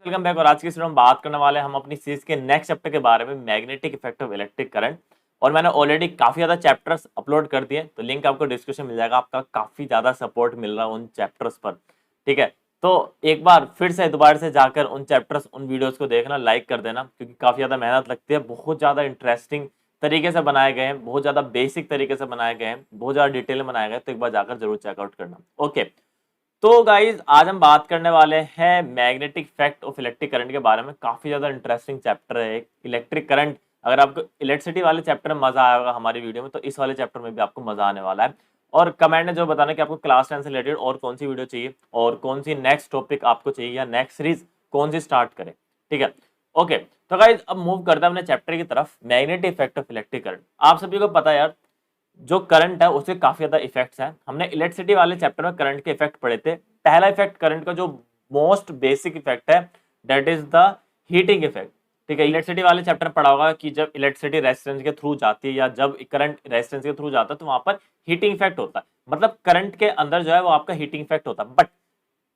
Welcome back. और आज की इस वीडियो में बात करने वाले हैं हम अपनी सीरीज के नेक्स्ट चैप्टर के बारे में, magnetic effect of electric current. और मैंने ऑलरेडी काफी ज्यादा चैप्टर्स अपलोड कर दिए, तो लिंक आपको डिस्क्रिप्शन मिल जाएगा। आपका काफी ज्यादा सपोर्ट मिल रहा है उन चैप्टर्स पर, ठीक है। तो एक बार फिर से दोबारा से जाकर उन चैप्टर्स, उन वीडियोस को देखना, लाइक कर देना, क्योंकि काफी ज्यादा मेहनत लगती है। बहुत ज्यादा इंटरेस्टिंग तरीके से बनाए गए हैं, बहुत ज्यादा बेसिक तरीके से बनाए गए हैं, बहुत ज्यादा डिटेल में बनाए गए, तो एक बार जाकर जरूर चेकआउट करना। ओके, तो गाइज आज हम बात करने वाले हैं magnetic effect of electric current के बारे में। काफी ज्यादा इंटरेस्टिंग चैप्टर है एक इलेक्ट्रिक करंट। अगर आपको इलेक्ट्रिसिटी वाले चैप्टर में मजा आया होगा हमारी वीडियो में, तो इस वाले चैप्टर में भी आपको मजा आने वाला है। और कमेंट में जो बताना कि आपको क्लास 10 से रिलेटेड और कौन सी वीडियो चाहिए, और कौन सी नेक्स्ट टॉपिक आपको चाहिए, या नेक्स्ट सीरीज कौन सी स्टार्ट करें, ठीक है। ओके, तो गाइज अब मूव करते हैं अपने चैप्टर की तरफ, magnetic effect of electric current. आप सभी को पता है यार, जो करंट है उसके काफी ज्यादा इफेक्ट्स हैं। हमने इलेक्ट्रिसिटी वाले चैप्टर में करंट के इफेक्ट पढ़े थे। पहला इफेक्ट करंट का जो मोस्ट बेसिक इफेक्ट है, that is the heating effect, ठीक है। इलेक्ट्रिसिटी वाले चैप्टर में पढ़ा होगा कि जब इलेक्ट्रिसिटी रेजिस्टेंस के थ्रू जाती है, या जब करंट रेजिस्टेंस के थ्रू जाता है, तो वहां पर हीटिंग इफेक्ट होता है। मतलब करंट के अंदर जो है वो आपका हीटिंग इफेक्ट होता है। बट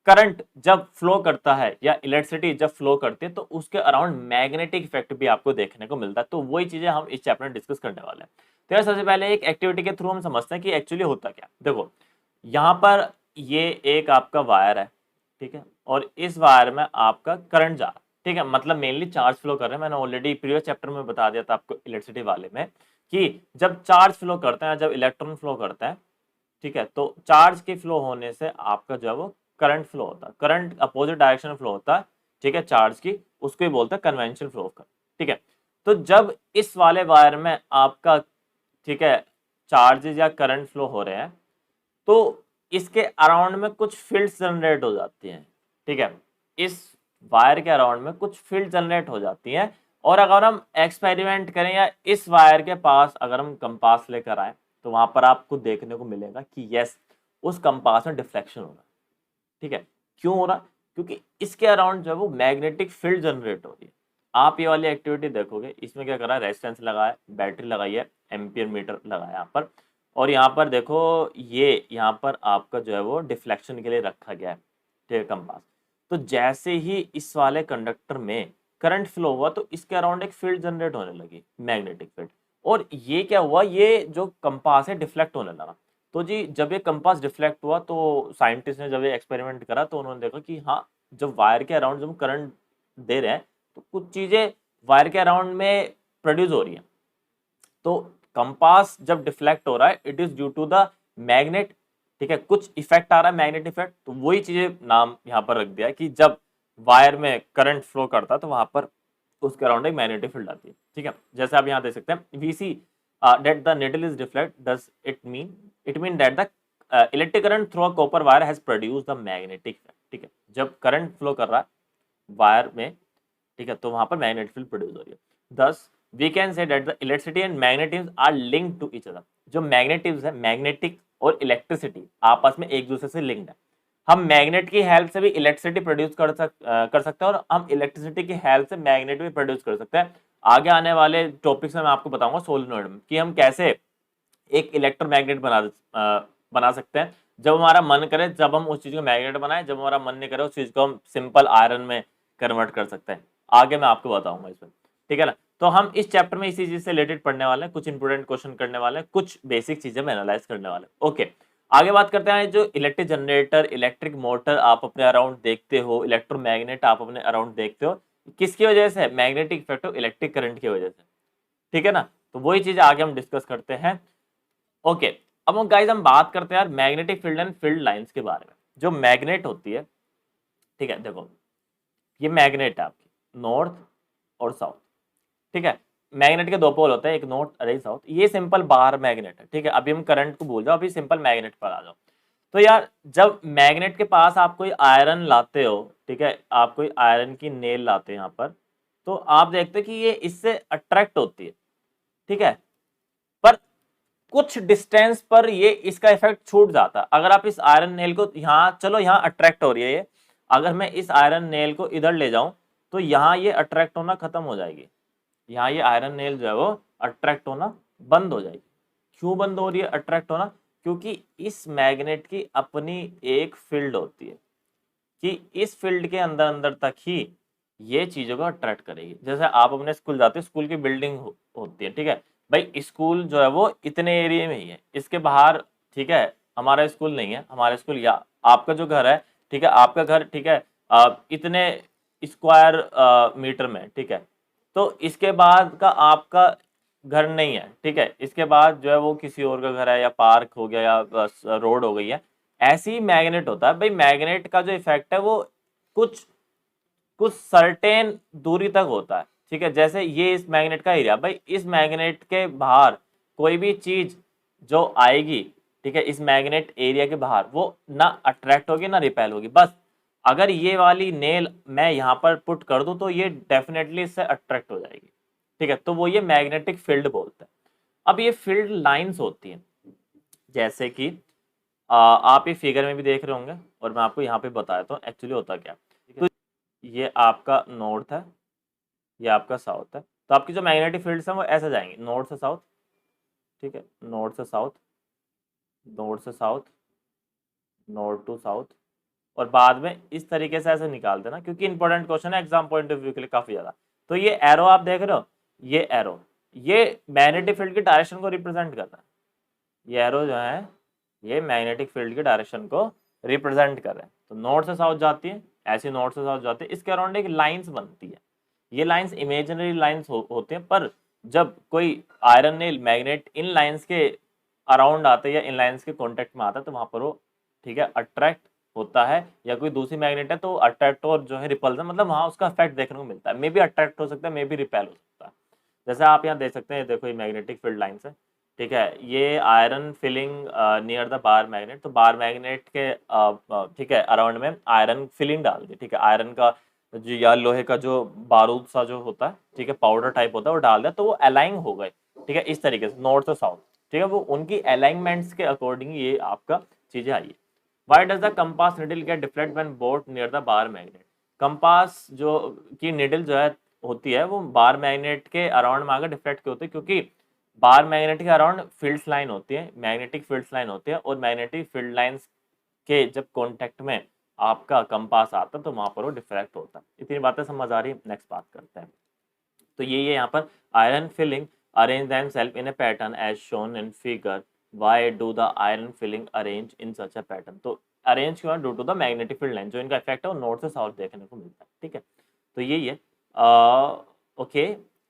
करंट जब फ्लो करता है, या इलेक्ट्रिसिटी जब फ्लो करती है, तो उसके अराउंड मैग्नेटिक इफेक्ट भी आपको देखने को मिलता है। तो वही चीजें हम इस चैप्टर में डिस्कस करने वाले हैं। तो यार सबसे पहले एक एक्टिविटी के थ्रू हम समझते हैं कि एक्चुअली होता क्या। देखो, यहाँ पर ये एक आपका वायर है, ठीक है, और इस वायर में आपका करंट जा रहा है, ठीक है। मतलब मेनली चार्ज फ्लो कर रहे हैं। मैंने ऑलरेडी प्रीवियस चैप्टर में बता दिया था आपको इलेक्ट्रिसिटी वाले में, कि जब चार्ज फ्लो करते हैं, जब इलेक्ट्रॉन फ्लो करते हैं, ठीक है, तो चार्ज के फ्लो होने से आपका जो है वो करंट फ्लो होता है। करंट अपोजिट डायरेक्शन में फ्लो होता है, ठीक है, चार्ज की, उसको ही बोलते हैं कन्वेंशन फ्लो ऑफ, ठीक है। तो जब इस वाले वायर में आपका, ठीक है, चार्जेस या करंट फ्लो हो रहे हैं, तो इसके अराउंड में कुछ फील्ड्स जनरेट हो जाती हैं, ठीक है। इस वायर के अराउंड में कुछ फील्ड जनरेट हो जाती हैं। और अगर हम एक्सपेरिमेंट करें, या इस वायर के पास अगर हम कंपास लेकर आए, तो वहां पर आपको देखने को मिलेगा कि यस, उस कंपास में डिफ्लेक्शन हो रहा है, ठीक है। क्यों हो रहा? क्योंकि इसके अराउंड जो है वो मैग्नेटिक फील्ड जनरेट हो रही है। आप ये वाली एक्टिविटी देखोगे, इसमें क्या करा है, रेजिस्टेंस लगाया, बैटरी लगाई है, एम्पियर मीटर लगाया यहाँ पर, और यहाँ पर देखो, ये यहाँ पर आपका जो है वो डिफ्लेक्शन के लिए रखा गया है, ठीक है, कंपास। तो जैसे ही इस वाले कंडक्टर में करंट फ्लो हुआ, तो इसके अराउंड एक फील्ड जनरेट होने लगी, मैग्नेटिक फील्ड। और ये क्या हुआ, ये जो कंपास है डिफ्लेक्ट होने लगा। तो जी जब ये कंपास डिफ्लेक्ट हुआ, तो साइंटिस्ट ने जब ये एक्सपेरिमेंट करा, तो उन्होंने देखा कि हाँ, जब वायर के अराउंड जब करंट दे रहे हैं, तो कुछ चीजें वायर के अराउंड में प्रोड्यूस हो रही हैं। तो कंपास जब डिफ्लेक्ट हो रहा है, it is due to the magnet, ठीक है, कुछ इफेक्ट आ रहा है, मैग्नेट इफेक्ट। तो वही चीजें नाम यहाँ पर रख दिया है कि जब वायर में करंट फ्लो करता है, तो वहां पर उसके अराउंड एक मैग्नेटिक फील्ड आती है, ठीक है। जैसे आप यहाँ देख सकते हैं, we see that the needle is deflect, does it mean that the electric current through a copper wire has produced the magnetic effect, ठीक है। जब करंट फ्लो कर रहा है वायर में, ठीक है, तो वहां पर मैग्नेटिक फील्ड प्रोड्यूस हो रही है। thus we can say that the electricity and magnetism are linked to each other। जो मैग्नेटिव्स है, मैग्नेटिक और इलेक्ट्रिसिटी आपस में एक दूसरे से लिंक्ड है। हम मैग्नेट की हेल्प से भी इलेक्ट्रिसिटी प्रोड्यूस कर सकते हैं, और हम इलेक्ट्रिसिटी की हेल्प से मैग्नेट भी प्रोड्यूस कर सकते हैं। आगे आने वाले टॉपिक्स में मैं आपको बताऊंगा सोलेनोइड में, कि हम कैसे एक इलेक्ट्रोमैग्नेट बना सकते हैं। जब हमारा मन करे, जब हम उस चीज को मैग्नेट बनाए, जब हमारा मन नहीं करे, उस चीज को हम सिंपल आयरन में कन्वर्ट कर सकते हैं। आगे मैं आपको बताऊंगा इसमें, ठीक है ना। तो हम इस चैप्टर में इसी चीज से रिलेटेड पढ़ने वाले हैं, कुछ इंपोर्टेंट क्वेश्चन करने वाले हैं, कुछ बेसिक चीजें में एनालाइज करने वाले हैं। ओके, आगे बात करते हैं। जो इलेक्ट्रिक जनरेटर, इलेक्ट्रिक मोटर आप अपने अराउंड देखते हो, इलेक्ट्रोमैग्नेट आप अपने अराउंड देखते हो, किसकी वजह से? Magnetic effect of electric current की वजह से, ठीक है ना। तो वही चीज आगे हम डिस्कस करते हैं। ओके, अब हम गाइस हम बात करते हैं यार magnetic field and field lines के बारे में। जो मैग्नेट होती है, ठीक है, देखो ये मैग्नेट है आपकी, नॉर्थ और साउथ, ठीक है। मैग्नेट के दो पोल होते हैं, एक नॉर्थ और एक साउथ। ये सिंपल बार मैग्नेट है, ठीक है। अभी हम करंट को भूल जाओ, अभी सिंपल मैग्नेट पर आ जाओ। तो यार जब मैग्नेट के पास आप कोई आयरन लाते हो, ठीक है, आप कोई आयरन की नेल लाते हैं यहाँ पर, तो आप देखते हो कि ये इससे अट्रैक्ट होती है, ठीक है। पर कुछ डिस्टेंस पर ये इसका इफेक्ट छूट जाता है। अगर आप इस आयरन नेल को यहाँ, चलो यहाँ अट्रैक्ट हो रही है ये, अगर मैं इस आयरन नेल को इधर ले जाऊं, तो यहाँ ये अट्रैक्ट होना खत्म हो जाएगी। यहाँ ये आयरन नेल जो है वो अट्रैक्ट होना बंद हो जाएगी। क्यों बंद हो रही है अट्रैक्ट होना? क्योंकि इस मैग्नेट की अपनी एक फील्ड होती है, कि इस फील्ड के अंदर अंदर तक ही ये चीज़ों को अट्रैक्ट करेगी। जैसे आप अपने स्कूल जाते हो, स्कूल की बिल्डिंग होती है, ठीक है? भाई स्कूल जो है वो इतने एरिया में ही है, इसके बाहर, ठीक है, हमारा स्कूल नहीं है, हमारा स्कूल या आपका जो घर है, ठीक है, आपका घर, ठीक है, इतने स्क्वायर मीटर में, ठीक है, तो इसके बाद का आपका घर नहीं है, ठीक है, इसके बाद जो है वो किसी और का घर है, या पार्क हो गया, या रोड हो गई है। ऐसे ही मैग्नेट होता है भाई, मैग्नेट का जो इफेक्ट है वो कुछ कुछ सर्टेन दूरी तक होता है, ठीक है। जैसे ये इस मैग्नेट का एरिया, भाई इस मैग्नेट के बाहर कोई भी चीज जो आएगी, ठीक है, इस मैग्नेट एरिया के बाहर, वो ना अट्रैक्ट होगी ना रिपेल होगी। बस अगर ये वाली नेल मैं यहाँ पर पुट कर दूं तो ये डेफिनेटली इससे अट्रैक्ट हो जाएगी, ठीक है, तो वो ये मैग्नेटिक फील्ड बोलते हैं। अब ये फील्ड लाइंस होती हैं, जैसे कि आप ये फिगर में भी देख रहे होंगे, और मैं आपको यहाँ पे बताया तो एक्चुअली होता क्या है। तो ये आपका नॉर्थ है, ये आपका साउथ है, तो आपकी जो मैग्नेटिक फील्ड्स हैं वो ऐसे जाएंगे, नॉर्थ से साउथ, ठीक है, नॉर्थ से साउथ, नॉर्थ से साउथ, नॉर्थ टू साउथ, और बाद में इस तरीके से ऐसे निकाल देना, क्योंकि इंपॉर्टेंट क्वेश्चन है एग्जाम पॉइंट ऑफ व्यू के लिए काफी ज्यादा। तो ये एरो आप देख रहे हो, ये एरो ये मैग्नेटिक फील्ड की डायरेक्शन को रिप्रेजेंट करता है। ये एरो जो है ये मैग्नेटिक फील्ड की डायरेक्शन को रिप्रेजेंट कर रहे हैं। तो नॉर्थ से साउथ जाती है, ऐसी नॉर्थ से साउथ जाती है, इसके अराउंड एक लाइंस बनती है। ये लाइंस इमेजिनरी लाइंस होते हैं, पर जब कोई आयरन नेल मैग्नेट इन लाइंस के अराउंड आते हैं या इन लाइंस के कांटेक्ट में आता है, तो वहां पर वो, ठीक है, अट्रैक्ट होता है, या कोई दूसरी मैग्नेट है तो अट्रैक्ट और जो है रिपल्सन, मतलब वहां उसका इफेक्ट देखने को मिलता है। मे बी अट्रैक्ट हो सकता है, मे बी रिपेल हो सकता है। जैसे आप यहाँ देख सकते हैं, देखो ये मैग्नेटिक फील्ड लाइंस है, ठीक है, ये iron filling near the bar magnet, तो बार मैग्नेट के ठीक है अराउंड में आयरन फिलिंग डाल दी, ठीक है, आयरन का जो या लोहे का जो बारूद सा जो होता है, ठीक है, पाउडर टाइप होता है, वो डाल दिया, तो वो अलाइन हो गए, ठीक है, इस तरीके से नॉर्थ से साउथ, ठीक है, वो उनकी अलाइनमेंट्स के अकॉर्डिंग ये आपका चीजें आई है। Why does the compass needle get deflect when brought near the bar magnet? Compass जो की निडल जो है होती है, वो बार मैग्नेट के अराउंड में आकर डिफ्लेक्ट क्यों होती है? क्योंकि बार मैग्नेट के अराउंड फील्ड्स लाइन होती है, मैग्नेटिक फील्ड्स लाइन होती है, और मैग्नेटिक फील्ड लाइंस के जब कांटेक्ट में आपका कंपास आता है तो वहां पर वो डिफ्रैक्ट होता है। इतनी बातें समझ आ रही है? नेक्स्ट बात करते हैं। तो ये यहाँ पर iron filling arrange themselves in a pattern as shown in figure. Why do the iron filling arrange in such a pattern? तो अरेंज क्यों है? Due to the magnetic field line, जो इनका इफेक्ट है वो नॉर्थ से साउथ देखने को मिलता है, ठीक है, तो यही है। Okay,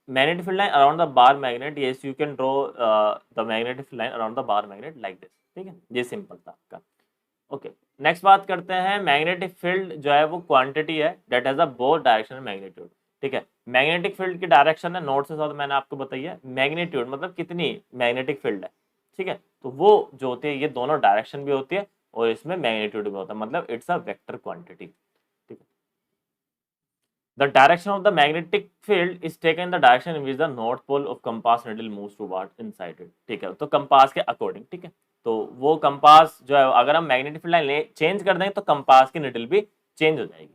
magnetic field line around the bar magnet, yes you can draw the magnetic field line around the bar magnet like this, ठीक है, ये सिंपल था आपका। ओके, नेक्स्ट बात करते हैं, मैग्नेटिक फील्ड जो है वो क्वांटिटी है that has a both direction magnitude, ठीक है, मैग्नेटिक फील्ड की डायरेक्शन है नॉर्थ से साउथ, मैंने आपको बताई है, मैग्नीट्यूड मतलब कितनी मैग्नेटिक फील्ड है, ठीक है, तो वो जो होती है ये दोनों डायरेक्शन भी होती है और इसमें मैग्नीट्यूड भी होता है, मतलब इट्स अ वेक्टर क्वांटिटी, ठीक है। The direction of the magnetic field is taken in the direction in which the north pole of compass needle moves toward inside it, ठीक है, तो कंपास के अकॉर्डिंग, ठीक है, तो वो कंपास जो है अगर हम मैग्नेटिक फील्ड लाइन चेंज कर देंगे तो कंपास की निडल भी चेंज हो जाएगी,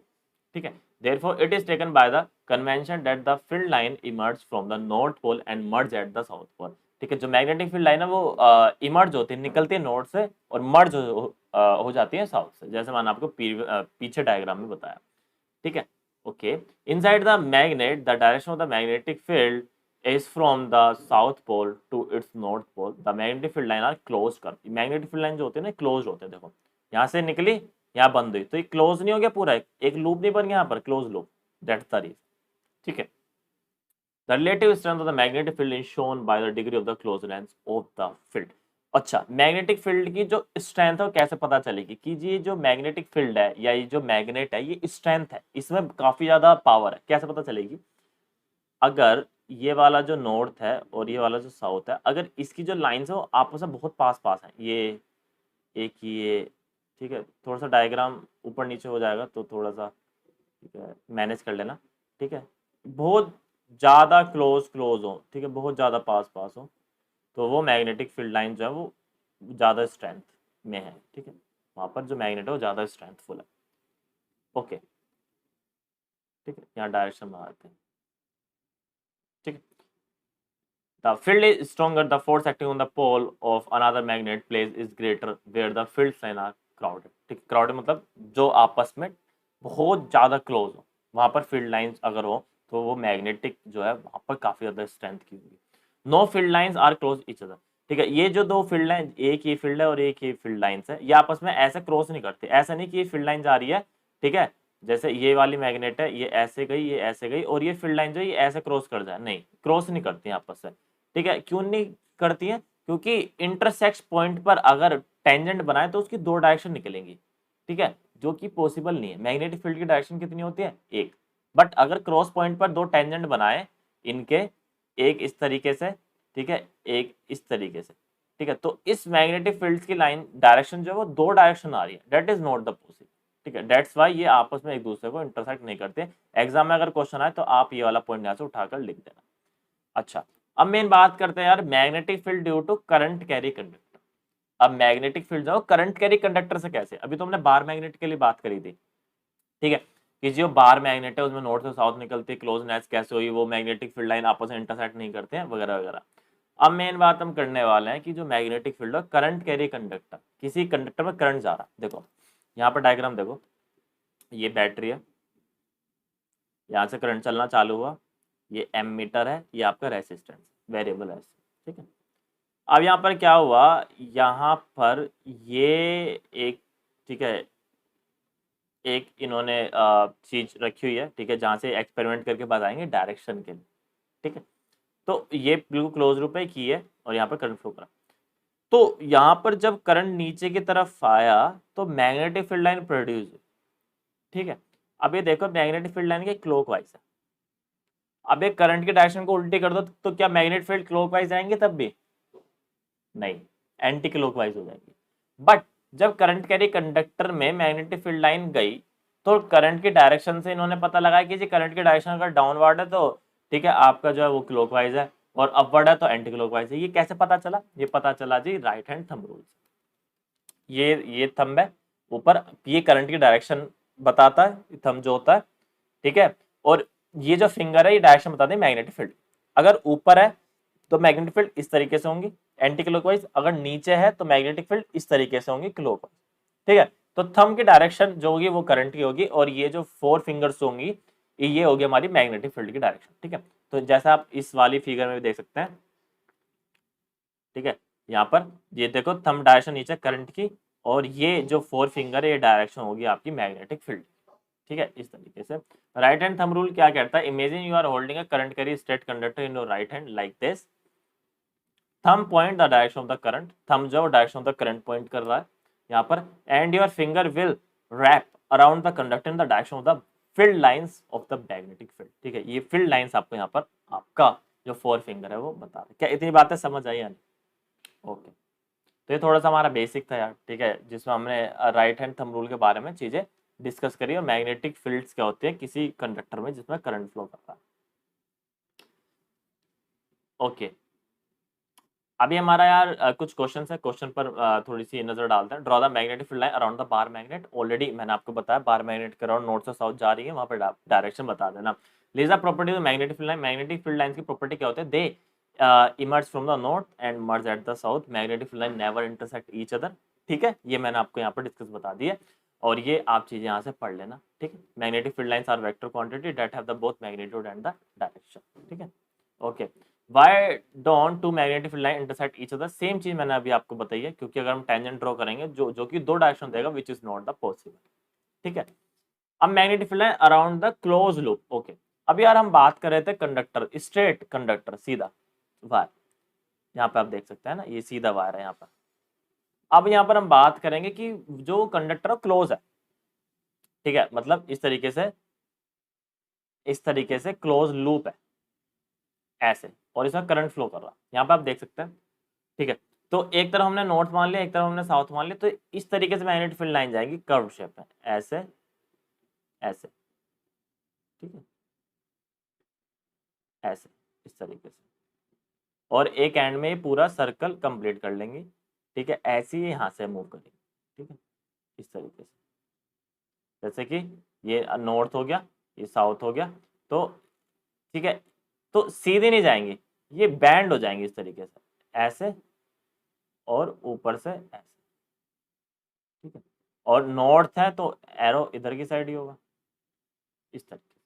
ठीक है। Therefore, it is taken by the convention that the field line emerges from the north pole and merge at the south pole, ठीक है, जो मैग्नेटिक फील्ड लाइन है वो इमर्ज होती है, निकलती है नॉर्थ से और मर्ज हो जाती है साउथ से, जैसे मैंने आपको पीछे डायग्राम में बताया, ठीक है। Okay, inside the magnet, the direction of the magnetic field is from the south pole to its north pole. The magnetic field line are closed कर, magnetic field line जो होते हैं ना closed होते हैं, देखो यहाँ से निकली यहाँ बंद हुई, तो ये close नहीं हो गया पूरा, एक लूप नहीं बन गया यहाँ पर, close loop, that's the reason, ठीक है। The relative strength of the magnetic field is shown by the degree of the closeness of the field. अच्छा, मैग्नेटिक फील्ड की जो स्ट्रेंथ है वो कैसे पता चलेगी कि ये जो मैग्नेटिक फील्ड है या ये जो मैग्नेट है ये स्ट्रेंथ है, इसमें काफी ज्यादा पावर है, कैसे पता चलेगी? अगर ये वाला जो नॉर्थ है और ये वाला जो साउथ है, अगर इसकी जो लाइंस है वो आपस में बहुत पास पास है, ये एक ये, ठीक है, थोड़ा सा डायग्राम ऊपर नीचे हो जाएगा तो थोड़ा सा, ठीक है, मैनेज कर लेना, ठीक है, बहुत ज़्यादा क्लोज क्लोज हो, ठीक है, बहुत ज़्यादा पास पास हो, तो वो मैग्नेटिक फील्ड लाइन जो है वो ज़्यादा स्ट्रेंथ में है, ठीक है, वहाँ पर जो मैग्नेट है वो ज़्यादा स्ट्रेंथफुल है। ओके, ठीक है, यहाँ डायरेक्शन में आते हैं, ठीक है। The field is stronger, the force acting on the pole of another magnet place is greater where the field line are crowded, ठीक है, crowded मतलब जो आपस में बहुत ज़्यादा क्लोज हो, वहां पर फील्ड लाइंस अगर हो तो वो मैग्नेटिक जो है वहां पर काफी ज्यादा स्ट्रेंथ की होगी। No field lines are close each other, ठीक है। ये जो दो फील्ड लाइन, एक ये फील्ड है और एक ये फील्ड लाइंस है, ये आपस में ऐसे क्रॉस नहीं करते। ऐसा नहीं कि ये फील्ड लाइन जा रही है, ठीक है, जैसे ये वाली मैग्नेट है, ये ऐसे गई, ये ऐसे गई, और ये फील्ड लाइन जो है ये ऐसे क्रॉस कर जाए, नहीं, क्रॉस नहीं करती है आपस से, ठीक है। क्यों नहीं करती है? क्योंकि इंटरसेक्स पॉइंट पर अगर टेंजेंट बनाए तो उसकी दो डायरेक्शन निकलेंगी, ठीक है, जो कि पॉसिबल नहीं है। मैग्नेटिक फील्ड की डायरेक्शन कितनी होती है? एक। बट अगर क्रॉस पॉइंट पर दो टेंजेंट बनाए इनके, एक इस तरीके से, ठीक है, एक इस तरीके से, ठीक है, तो इस मैग्नेटिक फील्ड की लाइन डायरेक्शन जो है वो दो डायरेक्शन आ रही है, that is not the possible, ठीक है। दैट्स वाई ये आपस में एक दूसरे को इंटरसेक्ट नहीं करते। एग्जाम में अगर क्वेश्चन आए तो आप ये वाला पॉइंट यहाँ से उठाकर लिख देना। अच्छा, अब मेन बात करते हैं यार, magnetic field due to current carry conductor. अब मैग्नेटिक फील्ड जो करंट कैरी कंडक्टर से कैसे, अभी तो हमने बार मैग्नेट के लिए बात करी थी, ठीक है, कि जो बार मैग्नेट है उसमें नॉर्थ से साउथ निकलती है, क्लोजनेस कैसे हुई, वो मैग्नेटिक फील्ड लाइन आपस में इंटरसेक्ट नहीं करते हैं, वगैरह वगैरह। अब मेन बात हम करने वाले हैं कि जो मैग्नेटिक फील्ड है, करंट कैरी कंडक्टर, किसी कंडक्टर में करंट जा रहा है। देखो यहाँ पर डायग्राम देखो, ये बैटरी है, यहाँ से करंट चलना चालू हुआ, ये एमीटर है, ये आपका रेसिस्टेंस वेरिएबल है, ठीक है। अब यहाँ पर क्या हुआ, यहाँ पर ये एक, ठीक है, एक इन्होंने चीज रखी हुई है, ठीक है, जहाँ से एक्सपेरिमेंट करके बताएंगे डायरेक्शन के लिए, ठीक है। तो ये बिल्कुल क्लोज लूप है की है, और यहाँ पर करंट फ्लो करा। तो यहाँ पर जब करंट नीचे की तरफ आया तो मैग्नेटिक फील्ड लाइन प्रोड्यूस हुई, ठीक है। अब ये देखो मैग्नेटिक फील्ड लाइन के क्लॉकवाइज है। अब एक करंट की डायरेक्शन को उल्टी कर दो तो क्या मैग्नेटिक फील्ड क्लॉकवाइज जाएंगे? तब भी नहीं, एंटी क्लॉकवाइज हो जाएगी। बट जब करंट कैरी कंडक्टर में मैग्नेटिक फील्ड लाइन गई तो करंट की डायरेक्शन से इन्होंने पता लगाया कि जी करंट की डायरेक्शन अगर डाउनवर्ड है तो, ठीक है, आपका जो है वो क्लॉकवाइज है, और अपवर्ड है तो एंटी क्लॉकवाइज है। ये कैसे पता चला? ये पता चला जी राइट हैंड थंब रूल से। ये थंब है ऊपर, ये करंट की डायरेक्शन बताता है थंब जो होता है, ठीक है, और ये जो फिंगर है ये डायरेक्शन बताते हैं मैग्नेटिक फील्ड। अगर ऊपर है तो मैग्नेटिक फील्ड इस तरीके से होंगी एंटी क्लॉकवाइज, अगर नीचे है तो मैग्नेटिक फील्ड इस तरीके से होंगी क्लॉकवाइज, ठीक है। तो थंब की डायरेक्शन जो होगी वो करंट की होगी, और ये जो फोर फिंगर्स होंगी ये होगी हमारी मैग्नेटिक फील्ड की डायरेक्शन, ठीक है। तो जैसा आप इस वाली फिगर में भी देख सकते हैं, ठीक है, यहाँ पर ये देखो थंब डायरेक्शन नीचे करंट की, और ये जो फोर फिंगर है ये डायरेक्शन होगी आपकी मैग्नेटिक फील्ड, ठीक है, इस तरीके से। राइट हैंड थंब रूल क्या कहता है? Imagine you are holding a current carry straight conductor in your right hand like this, thumb point the direction of the current, thumb जो direction of the current point कर रहा है यहाँ पर, and your finger will wrap around the conductor in the direction of the field lines of the magnetic field, ठीक है। ये field lines आपको यहाँ पर आपका जो फोर फिंगर है वो बता रहे। क्या इतनी बातें समझ आई या नहीं? ओके, तो ये थोड़ा सा हमारा बेसिक था यार, ठीक है, जिसमें हमने राइट हैंड थंब रूल के बारे में चीजें डिस्कस करी, और मैग्नेटिक फील्ड्स क्या होते हैं किसी कंडक्टर में जिसमें करंट फ्लो करता है। ओके, अभी हमारा यार कुछ क्वेश्चन है, क्वेश्चन पर थोड़ी सी नजर डालते हैं। Draw the magnetic field line around the bar magnet. Already मैंने आपको बताया बार मैग्नेट के अराउंड नॉर्थ से साउथ जा रही है, वहां पर डायरेक्शन बता देना। लीजा property magnetic field line, magnetic field line की प्रॉपर्टी क्या होते हैं? They emerge from the north and merge at the south, magnetic field line never intersect each other, ठीक है। ये मैंने आपको यहाँ पर डिस्कस बता दिया, और ये आप चीजें यहाँ से पढ़ लेना, ठीक है। Magnetic field lines are vector quantity that have the both magnitude and the direction, ठीक है। Okay, why don't two magnetic field line intersect each other? Same चीज मैंने अभी आपको बताई है, क्योंकि अगर हम टेंजेंट ड्रॉ करेंगे जो कि दो डायरेक्शन देगा, which is not the possible, ठीक है। अब magnetic field line around the close loop. Okay, अब यार हम बात कर रहे थे कंडक्टर, स्ट्रेट कंडक्टर, सीधा वायर, यहाँ पे आप देख सकते हैं ना, ये सीधा वायर है यहाँ पर। अब यहाँ पर हम बात करेंगे कि जो कंडक्टर क्लोज है, ठीक है, मतलब इस तरीके से क्लोज लूप है ऐसे, और इसमें करंट फ्लो कर रहा है, यहाँ पे आप देख सकते हैं, ठीक है। तो एक तरफ हमने नॉर्थ मान लिया, एक तरफ हमने साउथ मान लिया, तो इस तरीके से मैग्नेटिक फील्ड लाइन जाएगी कर्व शेप में, ऐसे ऐसे, ठीक है, ऐसे, इस तरीके से, और एक एंड में ये पूरा सर्कल कंप्लीट कर लेंगे, ठीक है। ऐसे ही यहाँ से मूव करेंगे, ठीक है, इस तरीके से, जैसे कि ये नॉर्थ हो गया, ये साउथ हो गया, तो ठीक है, तो सीधे नहीं जाएंगे, ये बैंड हो जाएंगे इस तरीके से, ऐसे और ऊपर से ऐसे, ठीक है। और नॉर्थ है तो एरो इधर की साइड ही होगा, इस तरीके से,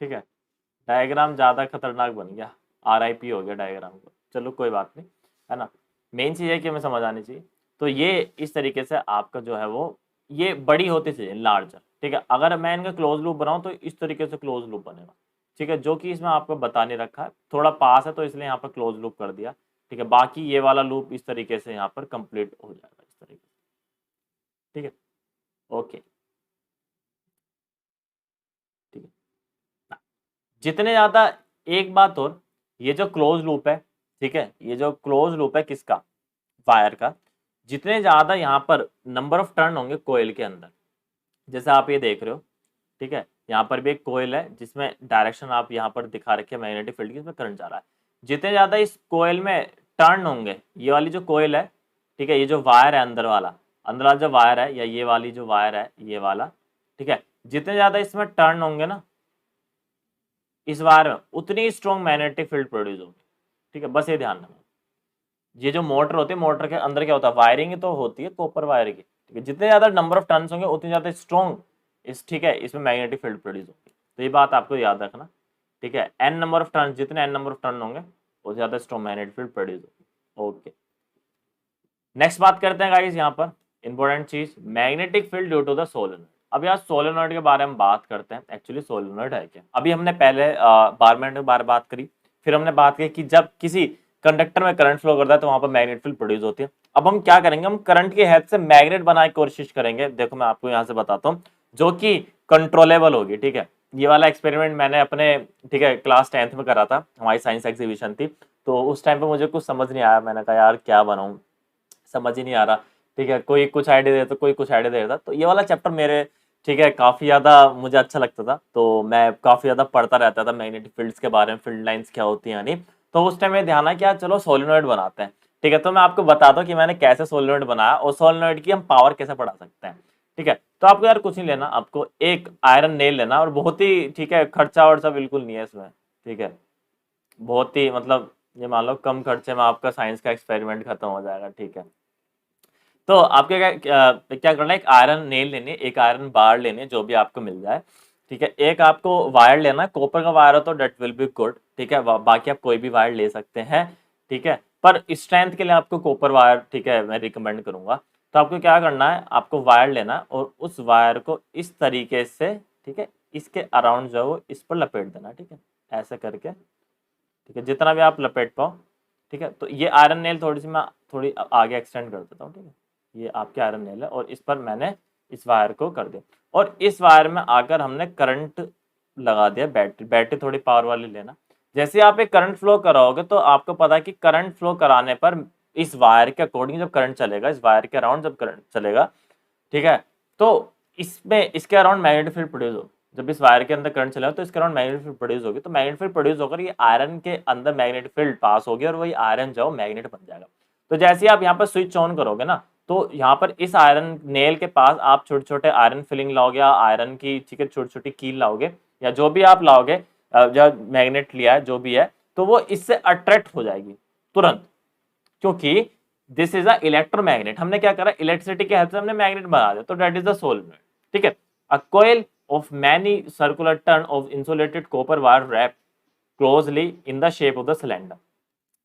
ठीक है, डायग्राम ज़्यादा खतरनाक बन गया, RIP हो गया डायग्राम को, चलो कोई बात नहीं, है ना। मेन चीज़ है कि हमें समझ आनी चाहिए। तो ये इस तरीके से आपका जो है वो ये बड़ी होती चाहिए, लार्जर। ठीक है, अगर मैं इनका क्लोज लूप बनाऊँ तो इस तरीके से क्लोज लूप बनेगा। ठीक है, जो कि इसमें आपको बता नहीं रखा है, थोड़ा पास है तो इसलिए यहाँ पर क्लोज लूप कर दिया। ठीक है, बाकी ये वाला लूप इस तरीके से यहाँ पर कंप्लीट हो जाएगा इस तरीके से। ठीक है, ओके, ठीक है। जितने ज़्यादा, एक बात और, ये जो क्लोज लूप है, ठीक है, ये जो क्लोज लूप है किसका, वायर का, जितने ज़्यादा यहाँ पर नंबर ऑफ टर्न होंगे कोयल के अंदर, जैसे आप ये देख रहे हो, ठीक है, यहाँ पर भी एक कोयल है जिसमें डायरेक्शन आप यहाँ पर दिखा रखे मैग्नेटिक फील्ड की, इसमें करंट जा रहा है। जितने ज़्यादा इस कोयल में टर्न होंगे, ये वाली जो कोयल है, ठीक है, ये जो वायर है अंदर वाला जो वायर है, या ये वाली जो वायर है, ये वाला, ठीक है, जितने ज़्यादा इसमें टर्न होंगे ना इस वायर में, उतनी स्ट्रॉन्ग मैग्नेटिक फील्ड प्रोड्यूस होगी। ठीक है, बस ये ध्यान रखना। ये जो मोटर होती है, मोटर के अंदर क्या होता है, वायरिंग तो होती है कॉपर वायर की। ठीक है, जितने ज्यादा नंबर ऑफ टर्न्स होंगे उतनी ज्यादा स्ट्रॉन्ग इस, ठीक है, इसमें मैग्नेटिक फील्ड प्रोड्यूस होगी। तो ये बात आपको याद रखना। ठीक है, एन नंबर ऑफ टर्न, जितने एन नंबर ऑफ टर्न होंगे उतनी ज्यादा स्ट्रॉन्ग मैग्नेटिक फील्ड प्रोड्यूस होगी। ओके, नेक्स्ट बात करते हैं गाइस, यहाँ पर इंपॉर्टेंट चीज, magnetic field due to the solenoid. अब यार सोलेनोइड के बारे में बात करते हैं, एक्चुअली सोलेनोइड है क्या। अभी हमने पहले बार मैग्नेट के बारे में बात करी, फिर हमने बात की कि जब किसी कंडक्टर में करंट फ्लो करता है तो वहां पर मैग्नेटिक फील्ड प्रोड्यूस होती है। अब हम क्या करेंगे, हम करंट की हेल्प से मैग्नेट बनाने की कोशिश करेंगे। देखो मैं आपको यहाँ से बताता हूँ, जो कि कंट्रोलेबल होगी। ठीक है, ये वाला एक्सपेरिमेंट मैंने अपने, ठीक है, क्लास 10th में करा था, हमारी साइंस एग्जीबिशन थी। तो उस टाइम पे मुझे कुछ समझ नहीं आया, मैंने कहा यार क्या बनाऊं, समझ ही नहीं आ रहा। ठीक है, कोई कुछ आइडिया देता, कोई कुछ आइडिया देता। तो ये वाला चैप्टर मेरे, ठीक है, काफी ज्यादा मुझे अच्छा लगता था, तो मैं काफी ज्यादा पढ़ता रहता था मैग्नेटिक फील्ड्स के बारे में, फील्ड लाइंस क्या होती हैं नहीं। तो उस टाइम में ध्यान है क्या, चलो सोलेनोइड बनाते हैं। ठीक है, तो मैं आपको बता दूं कि मैंने कैसे सोलेनोइड बनाया और सोलेनोइड की हम पावर कैसे बढ़ा सकते हैं। ठीक है, तो आपको यार कुछ नहीं लेना, आपको एक आयरन नेल लेना, और बहुत ही, ठीक है, खर्चा वर्चा बिल्कुल नहीं है इसमें। ठीक है, बहुत ही मतलब ये मान लो कम खर्चे में आपका साइंस का एक्सपेरिमेंट खत्म हो जाएगा। ठीक है, तो आपके क्या करना है, एक आयरन नेल लेनी है, एक आयरन बार लेनी है, जो भी आपको मिल जाए। ठीक है, एक आपको वायर लेना है, कॉपर का वायर हो तो डेट विल बी गुड। ठीक है, बाकी आप कोई भी वायर ले सकते हैं। ठीक है, पर स्ट्रेंथ के लिए आपको कॉपर वायर, ठीक है, मैं रिकमेंड करूंगा। तो आपको क्या करना है, आपको वायर लेना है और उस वायर को इस तरीके से, ठीक है, इसके अराउंड जो है वो इस पर लपेट देना। ठीक है, ऐसे करके, ठीक है, जितना भी आप लपेट पाओ। ठीक है, तो ये आयरन नेल थोड़ी सी मैं थोड़ी आगे एक्सटेंड कर देता हूँ। ठीक है, ये आपके आयरन नेल है और इस पर मैंने इस वायर को कर दिया, और इस वायर में आकर हमने करंट लगा दिया। बैटरी थोड़ी पावर वाली लेना। जैसे आप एक करंट फ्लो कराओगे तो आपको पता है कि करंट फ्लो कराने पर इस वायर के अकॉर्डिंग जब करंट चलेगा, इस वायर के अराउंड जब करंट चलेगा, ठीक है, तो इसमें इसके अराउंड मैग्नेटिक फील्ड प्रोड्यूस हो। जब इस वायर के अंदर करंट चलेगा तो इसके अराउंड मैग्नेटिक फील्ड प्रोड्यूस होगी। तो मैग्नेटिक फील्ड प्रोड्यूस होकर ये आयरन के अंदर मैग्नेटिक फील्ड पास होगी और वही आयरन जो मैग्नेट बन जाएगा। तो जैसे आप यहाँ पर स्विच ऑन करोगे ना, तो यहाँ पर इस आयरन नेल के पास आप छोटे छोटे आयरन फिलिंग लाओगे, या आयरन की, ठीक है, छोटी छोटी कील लाओगे, या जो भी आप लाओगे, जब मैग्नेट लिया है जो भी है, तो वो इससे अट्रैक्ट हो जाएगी तुरंत, क्योंकि दिस इज अ इलेक्ट्रोमैग्नेट। हमने क्या करा, इलेक्ट्रिसिटी के हेल्प से हमने मैग्नेट बना दिया, तो दैट इज द सोलेनोइड। ठीक है, a coil of many circular turn of insulated copper wire wrap closely in the shape of the cylinder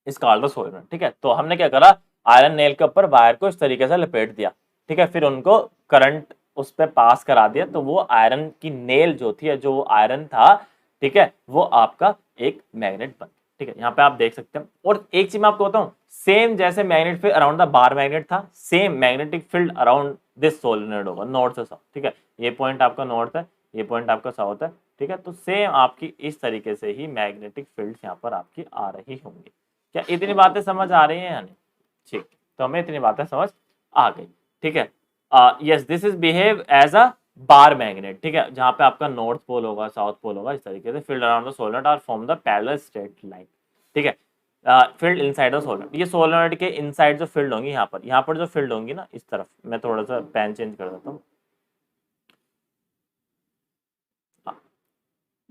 is called the solenoid. ठीक है, तो हमने क्या करा, आयरन नेल के ऊपर वायर को इस तरीके से लपेट दिया। ठीक है, फिर उनको करंट उस पर पास करा दिया, तो वो आयरन की नेल जो थी, जो वो आयरन था, ठीक है, वो आपका एक मैग्नेट बन। ठीक है, यहाँ पे आप देख सकते हैं। और एक चीज मैं आपको बताऊं, सेम जैसे magnet field around the bar magnet था, same magnetic field around this solenoid होगा, नॉर्थ से साउथ। ठीक है, ये पॉइंट आपका नॉर्थ है, ये पॉइंट आपका साउथ है। ठीक है, तो सेम आपकी इस तरीके से ही मैग्नेटिक फील्ड यहाँ पर आपकी आ रही होंगी। क्या इतनी बातें समझ आ रही हैं या नहीं? ठीक, तो हमें इतनी बातें समझ आ गई। ठीक है, yes, this is behave as a bar magnet. ठीक है, जहाँ पे आपका नॉर्थ पोल होगा, साउथ पोल होगा, इस तरीके से field around the solenoid are form the parallel straight line. ठीक है, फील्ड इनसाइड द सोलेनोइड, ये सोलेनोइड के इनसाइड जो फील्ड होंगी, यहाँ पर जो फील्ड होंगी ना, इस तरफ मैं थोड़ा सा पेन चेंज कर देता हूँ।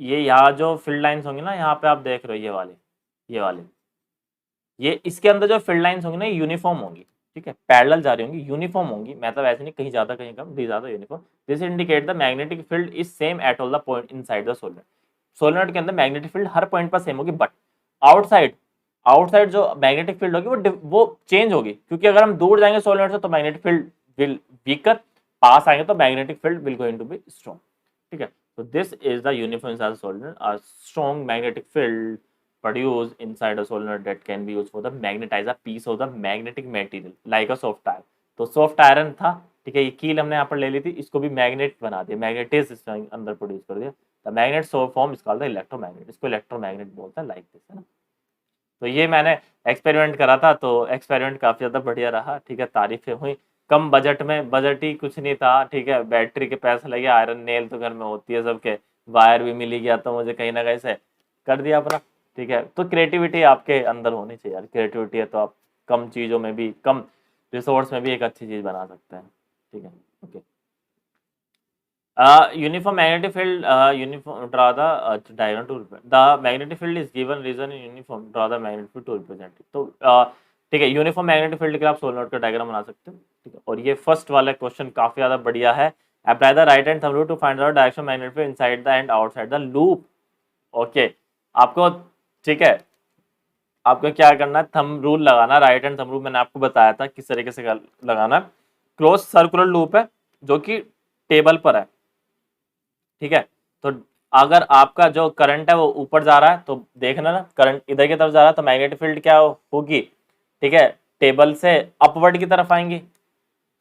ये यहाँ जो फील्ड लाइंस होंगी ना, यहाँ पे आप देख रहे हो, ये वाले ये इसके अंदर जो फील्ड लाइंस होंगी ना, यूनिफॉर्म होंगी। ठीक है, पैरेलल जा रही होंगी, यूनिफॉर्म होंगी, मतलब ऐसे नहीं कहीं ज्यादा कहीं कम, दी ज्यादा, uniform. This indicate the magnetic field is same at all the point inside the solenoid. Solenoid के अंदर मैग्नेटिक फील्ड हर पॉइंट पर सेम होगी, बट आउटसाइड आउटसाइड जो मैग्नेटिक फील्ड होगी वो चेंज होगी, क्योंकि अगर हम दूर जाएंगे सोलेनोइड से तो मैग्नेटिक फील्ड विल वीकर, पास आएंगे तो magnetic field will going to be strong. ठीक है, so this is the uniform inside a solenoid, a strong magnetic field produced inside a solenoid that can be used for the magnetize a piece of the magnetic material like a soft iron। तो soft iron था, ठीक है, ये कील हमने यहाँ पर ले ली थी, इसको भी मैग्नेट बना दिया, मैग्नेटिज इसके अंदर प्रोड्यूस कर दिया, the magnet so form is called the electromagnet, इसको इलेक्ट्रोमैग्नेट बोलते हैं, लाइक दिस, है ना। तो ये मैंने एक्सपेरिमेंट करा था, तो एक्सपेरिमेंट काफी ज्यादा बढ़िया रहा, ठीक है, तारीफें हुई, कम बजट में, बजट ही कुछ नहीं था, ठीक है, बैटरी के पैसे लगे, आयरन नेल तो घर में होती है सबके, वायर भी मिल ही गया, तो मुझे कहीं ना कहीं से कर दिया अपना। ठीक है, तो क्रिएटिविटी आपके अंदर होनी चाहिए यार, क्रिएटिविटी है तो आप कम चीजों में भी, कम रिसोर्स में भी एक अच्छी चीज बना सकते हैं। ठीक है, okay. Uniform magnetic field, uniform, draw the diagram to represent. The magnetic field is given region in uniform, draw the magnetic field to represent it. तो ठीक है, यूनिफॉर्म मैग्नेटिक फील्ड के आप सोलेनोइड का डायग्राम बना सकते हो। ठीक है, और ये फर्स्ट वाला क्वेश्चन काफी ज्यादा बढ़िया है। Apply the right hand thumb rule to find out direction magnetic field inside the and outside the loop. Okay, आपको, ठीक है, आपको क्या करना है, थंब रूल लगाना, राइट हैंड थंब रूल मैंने आपको बताया था किस तरीके से लगाना। क्लोज सर्कुलर लूप है जो कि टेबल पर है, ठीक है, तो अगर आपका जो करंट है वो ऊपर जा रहा है तो देखना ना, करंट इधर की तरफ जा रहा है तो मैग्नेटिक फील्ड क्या होगी, ठीक है, टेबल से अपवर्ड की तरफ आएंगी,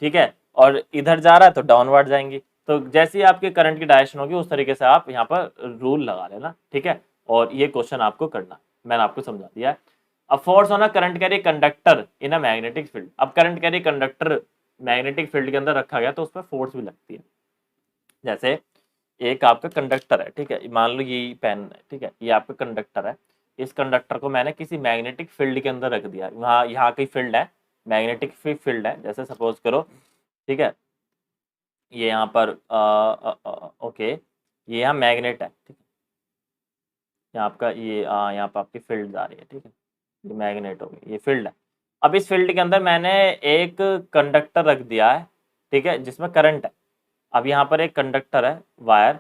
ठीक है, और इधर जा रहा है तो डाउनवर्ड जाएंगी। तो जैसी आपके करंट की डायरेक्शन होगी उस तरीके से आप यहाँ पर रूल लगा लेना, ठीक है, और ये क्वेश्चन आपको करना, मैंने आपको समझा दिया है। अब force on a current carry conductor in a magnetic field, अब current carry conductor magnetic field के अंदर रखा गया तो उस पर फोर्स भी लगती है। जैसे एक आपका कंडक्टर है, ठीक है, मान लो ये पेन है, ठीक है, ये आपका कंडक्टर है, इस कंडक्टर को मैंने किसी मैग्नेटिक फील्ड के अंदर रख दिया, वहाँ यहाँ की फील्ड है, मैग्नेटिक फील्ड है, जैसे सपोज करो, ठीक है, ये यहाँ पर ओके, ये यहाँ मैग्नेट है, ठीक है, यहाँ आपका ये यहाँ पर आपकी फील्ड आ रही है, ठीक है, ये मैग्नेट हो गई, ये फील्ड है। अब इस फील्ड के अंदर मैंने एक कंडक्टर रख दिया है, ठीक है, जिसमें करंट है। अब यहाँ पर एक कंडक्टर है, वायर,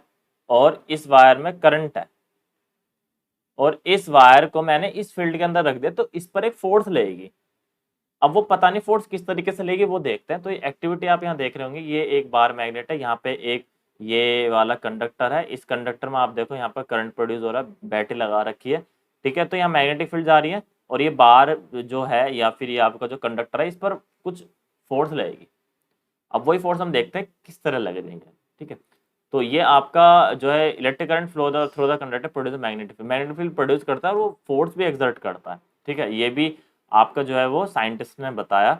और इस वायर में करंट है, और इस वायर को मैंने इस फील्ड के अंदर रख दिया, तो इस पर एक फोर्स लगेगी। अब वो पता नहीं फोर्स किस तरीके से लेगी, वो देखते हैं। तो ये एक्टिविटी आप यहाँ देख रहे होंगे, ये एक बार मैग्नेट है, यहाँ पे एक ये वाला कंडक्टर है, इस कंडक्टर में आप देखो यहाँ पर करंट प्रोड्यूस हो रहा है, बैटरी लगा रखी है, ठीक है, तो यहाँ मैग्नेटिक फील्ड जा रही है, और ये बार जो है या फिर ये आपका जो कंडक्टर है, इस पर कुछ फोर्स लगेगी। अब वही फोर्स हम देखते हैं किस तरह लगे देंगे, ठीक है। तो ये आपका जो है electric current flow through the conductor produce magnetic field, magnetic field produce करता है और वो फोर्स भी एक्सर्ट करता है, ठीक है, ये भी आपका जो है वो साइंटिस्ट ने बताया,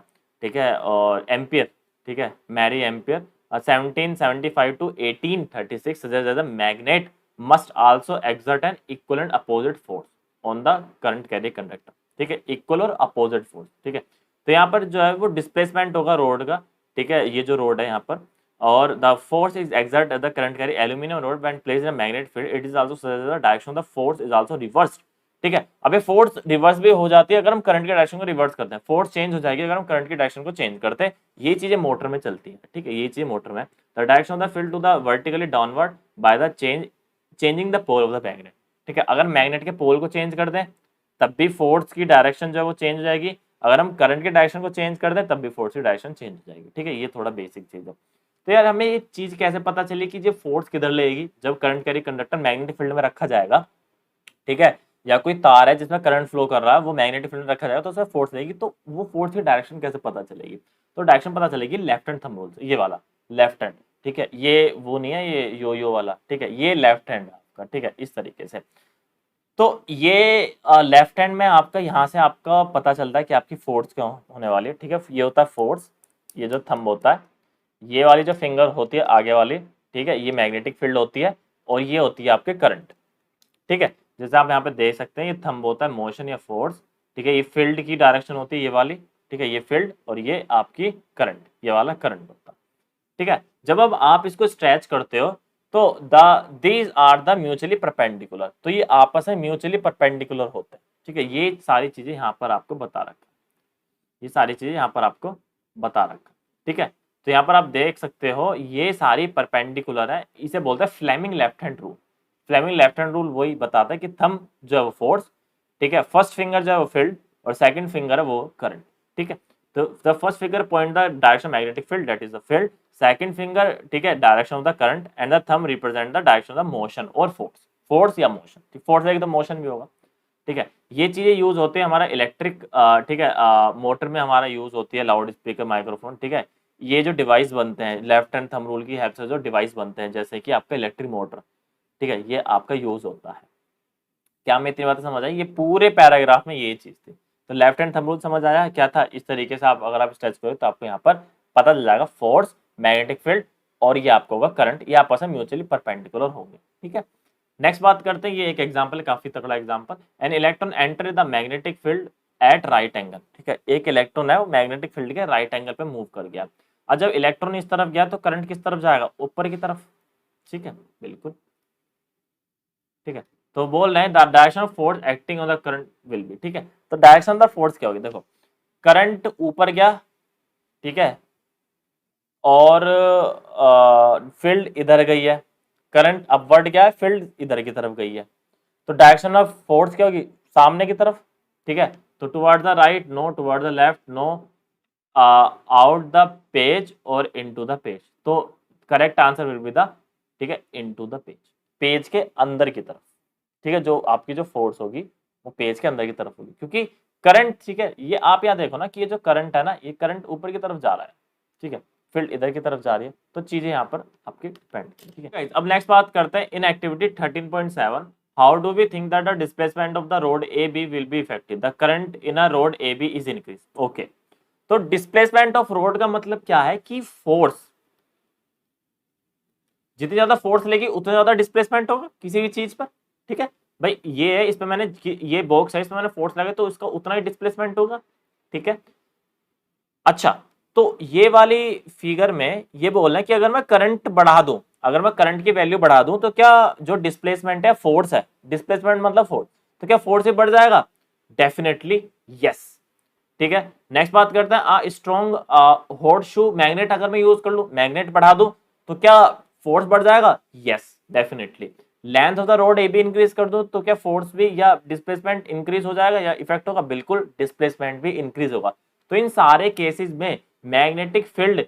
ठीक है, और एम्पियर, ठीक है, Mary ampere 1775 to 1836 suggests that the magnet must also exert an equal and opposite force on the current carrying conductor, ठीक है, इक्वल और अपोजिट फोर्स, ठीक है। तो यहाँ पर जो है वो डिस्प्लेसमेंट होगा रोड का, ठीक है, ये जो रोड है यहाँ पर, और the force is exert at the current carry aluminium road when placed in a magnetic field, it is also suggest the direction of the force is also reversed, ठीक है। अब ये फोर्स रिवर्स भी हो जाती है अगर हम करंट की डायरेक्शन को रिवर्स करते हैं, फोर्स चेंज हो जाएगी अगर हम करंट की डायरेक्शन को चेंज करते हैं, ये चीजें मोटर में चलती है, ठीक है, ये चीजें मोटर में। The direction of the field to the vertically downward by the changing the pole of the magnet, ठीक है, अगर मैग्नेट के पोल को चेंज कर दें तब भी फोर्स की डायरेक्शन जो है वो चेंज हो जाएगी, अगर हम करंट की डायरेक्शन को चेंज कर दें तब भी फोर्स की डायरेक्शन चेंज हो जाएगी, ठीक है, ये थोड़ा बेसिक चीज है। तो यार हमें ये चीज कैसे पता चली कि ये फोर्स किधर लगेगी, जब current carry conductor magnetic field में रखा जाएगा, ठीक है, या कोई तार है जिसमें करंट फ्लो कर रहा है वो मैग्नेटिक फील्ड में रखा जाएगा तो उसमें फोर्स लगेगी, तो वो फोर्स की डायरेक्शन कैसे पता चलेगी, तो डायरेक्शन पता चलेगी लेफ्ट हैंड थंब रूल से, ये वाला लेफ्ट हैंड, ठीक है, ये वो नहीं है ये यो वाला, ठीक है, ये लेफ्ट हैंड है आपका, ठीक है, इस तरीके से। तो ये लेफ्ट हैंड में आपका यहाँ से आपका पता चलता है कि आपकी फोर्स क्या होने वाली है, ठीक है, ये होता है फोर्स, ये जो थंब होता है, ये वाली जो फिंगर होती है आगे वाली, ठीक है, ये मैग्नेटिक फील्ड होती है, और ये होती है आपके करंट, ठीक है, जैसे आप यहाँ पे देख सकते हैं ये थंब होता है मोशन या फोर्स, ठीक है, ये फील्ड की डायरेक्शन होती है ये वाली, ठीक है, ये फील्ड, और ये आपकी करंट, ये वाला करंट होता है, ठीक है। जब अब आप इसको स्ट्रेच करते हो तो these are the mutually perpendicular, तो ये आपस में म्यूचुअली परपेंडिकुलर होते हैं, ठीक है, ये सारी चीजें यहाँ पर आपको बता रखा, ये सारी चीजें यहाँ पर आपको बता रखा, ठीक है। तो यहाँ पर आप देख सकते हो ये सारी परपेंडिकुलर है, इसे बोलते हैं Fleming left hand rule, Fleming left hand rule वही बताता है कि थंब जो है वो फोर्स, ठीक है, फर्स्ट फिंगर जो है वो फील्ड और सेकंड फिंगर है वो करंट, ठीक है। तो the first finger point the direction magnetic field, that is the field, second finger, ठीक है, direction of the current, and the thumb represent the direction of the motion और force, force या motion, force है एकदम motion भी होगा, ठीक है। ये चीजें यूज होती है हमारा इलेक्ट्रिक, ठीक है, मोटर में हमारा यूज होती है लाउड स्पीकर, माइक्रोफोन, ठीक है। ये जो डिवाइस बनते हैं लेफ्ट हैंड थंब रूल की हेल्प से जो डिवाइस बनते हैं जैसे कि आपका इलेक्ट्रिक मोटर, ठीक है, ये आपका यूज होता है। क्या मैं इतनी बातें समझ आई? ये पूरे पैराग्राफ में ये चीज थी। तो लेफ्ट हैंड थंब रूल समझ आया क्या था? इस तरीके से आप अगर आप स्ट्रेच करोगे तो आपको यहाँ पर पता चल जाएगा फोर्स, मैग्नेटिक फील्ड और ये आपको होगा करंट, ये आपस में म्यूचुअली परपेंडिकुलर होंगे, ठीक है। नेक्स्ट बात करते हैं, ये एक एग्जांपल है, काफी तगड़ा example. An electron enter the magnetic field at right angle, ठीक है, एक इलेक्ट्रॉन है वो मैग्नेटिक फील्ड के राइट एंगल पे मूव कर गया। और जब इलेक्ट्रॉन इस तरफ गया तो करंट किस तरफ जाएगा? ऊपर की तरफ, ठीक है, बिल्कुल, ठीक है। तो बोल रहे हैं the direction of force acting on the current will be, ठीक है। तो डायरेक्शन ऑफ द फोर्स क्या होगी? देखो, करंट ऊपर गया, ठीक है, और फील्ड इधर गई है, करंट अपवर्ड गया है, फील्ड इधर की तरफ गई है, तो डायरेक्शन ऑफ फोर्स क्या होगी? सामने की तरफ, ठीक है। तो toward the right no, toward the left no, out the page और इनटू द पेज। तो correct answer will be the, ठीक है, इनटू द पेज, पेज के अंदर की तरफ, ठीक है। जो आपकी जो फोर्स होगी वो पेज के अंदर की तरफ होगी, क्योंकि करंट, ठीक है, ये आप यहाँ देखो ना कि ये जो करंट है ना, ये करंट ऊपर की तरफ जा रहा है, ठीक है, फील्ड इधर की तरफ जा रही है, तो चीजें यहाँ पर आपकी डिपेंड, ठीक है। अब नेक्स्ट बात करते हैं in activity 13.7, how do we think that the displacement of the rod A B will be effective, the current in a rod A B is increase. Okay, तो डिस्प्लेसमेंट ऑफ रोड का मतलब क्या है कि force, जितनी ज्यादा force लेगी उतना ज्यादा डिस्प्लेसमेंट होगा किसी भी चीज पर, ठीक है भाई। ये है, इस पे मैंने, ये बॉक्स है, इस पे मैंने फोर्स लगा तो उसका उतना ही डिस्प्लेसमेंट होगा, ठीक है। अच्छा, तो ये वाली फिगर में ये बोल रहे हैं कि अगर मैं करंट बढ़ा दूं, अगर मैं करंट की वैल्यू बढ़ा दूं तो क्या जो डिस्प्लेसमेंट है, फोर्स है, डिस्प्लेसमेंट मतलब फोर्स, तो क्या फोर्स भी बढ़ जाएगा? डेफिनेटली यस, ठीक है। नेक्स्ट बात करते हैं, स्ट्रॉन्ग हॉट शू मैग्नेट अगर मैं यूज कर लूं, मैग्नेट बढ़ा दूं तो क्या फोर्स बढ़ जाएगा? Yes, definitely. Length of the rod A be increase कर दो तो क्या फोर्स भी या डिस्प्लेसमेंट इंक्रीज हो जाएगा या इफेक्ट होगा? बिल्कुल, डिस्प्लेसमेंट भी इंक्रीज होगा। तो इन सारे केसेस में मैग्नेटिक फील्ड,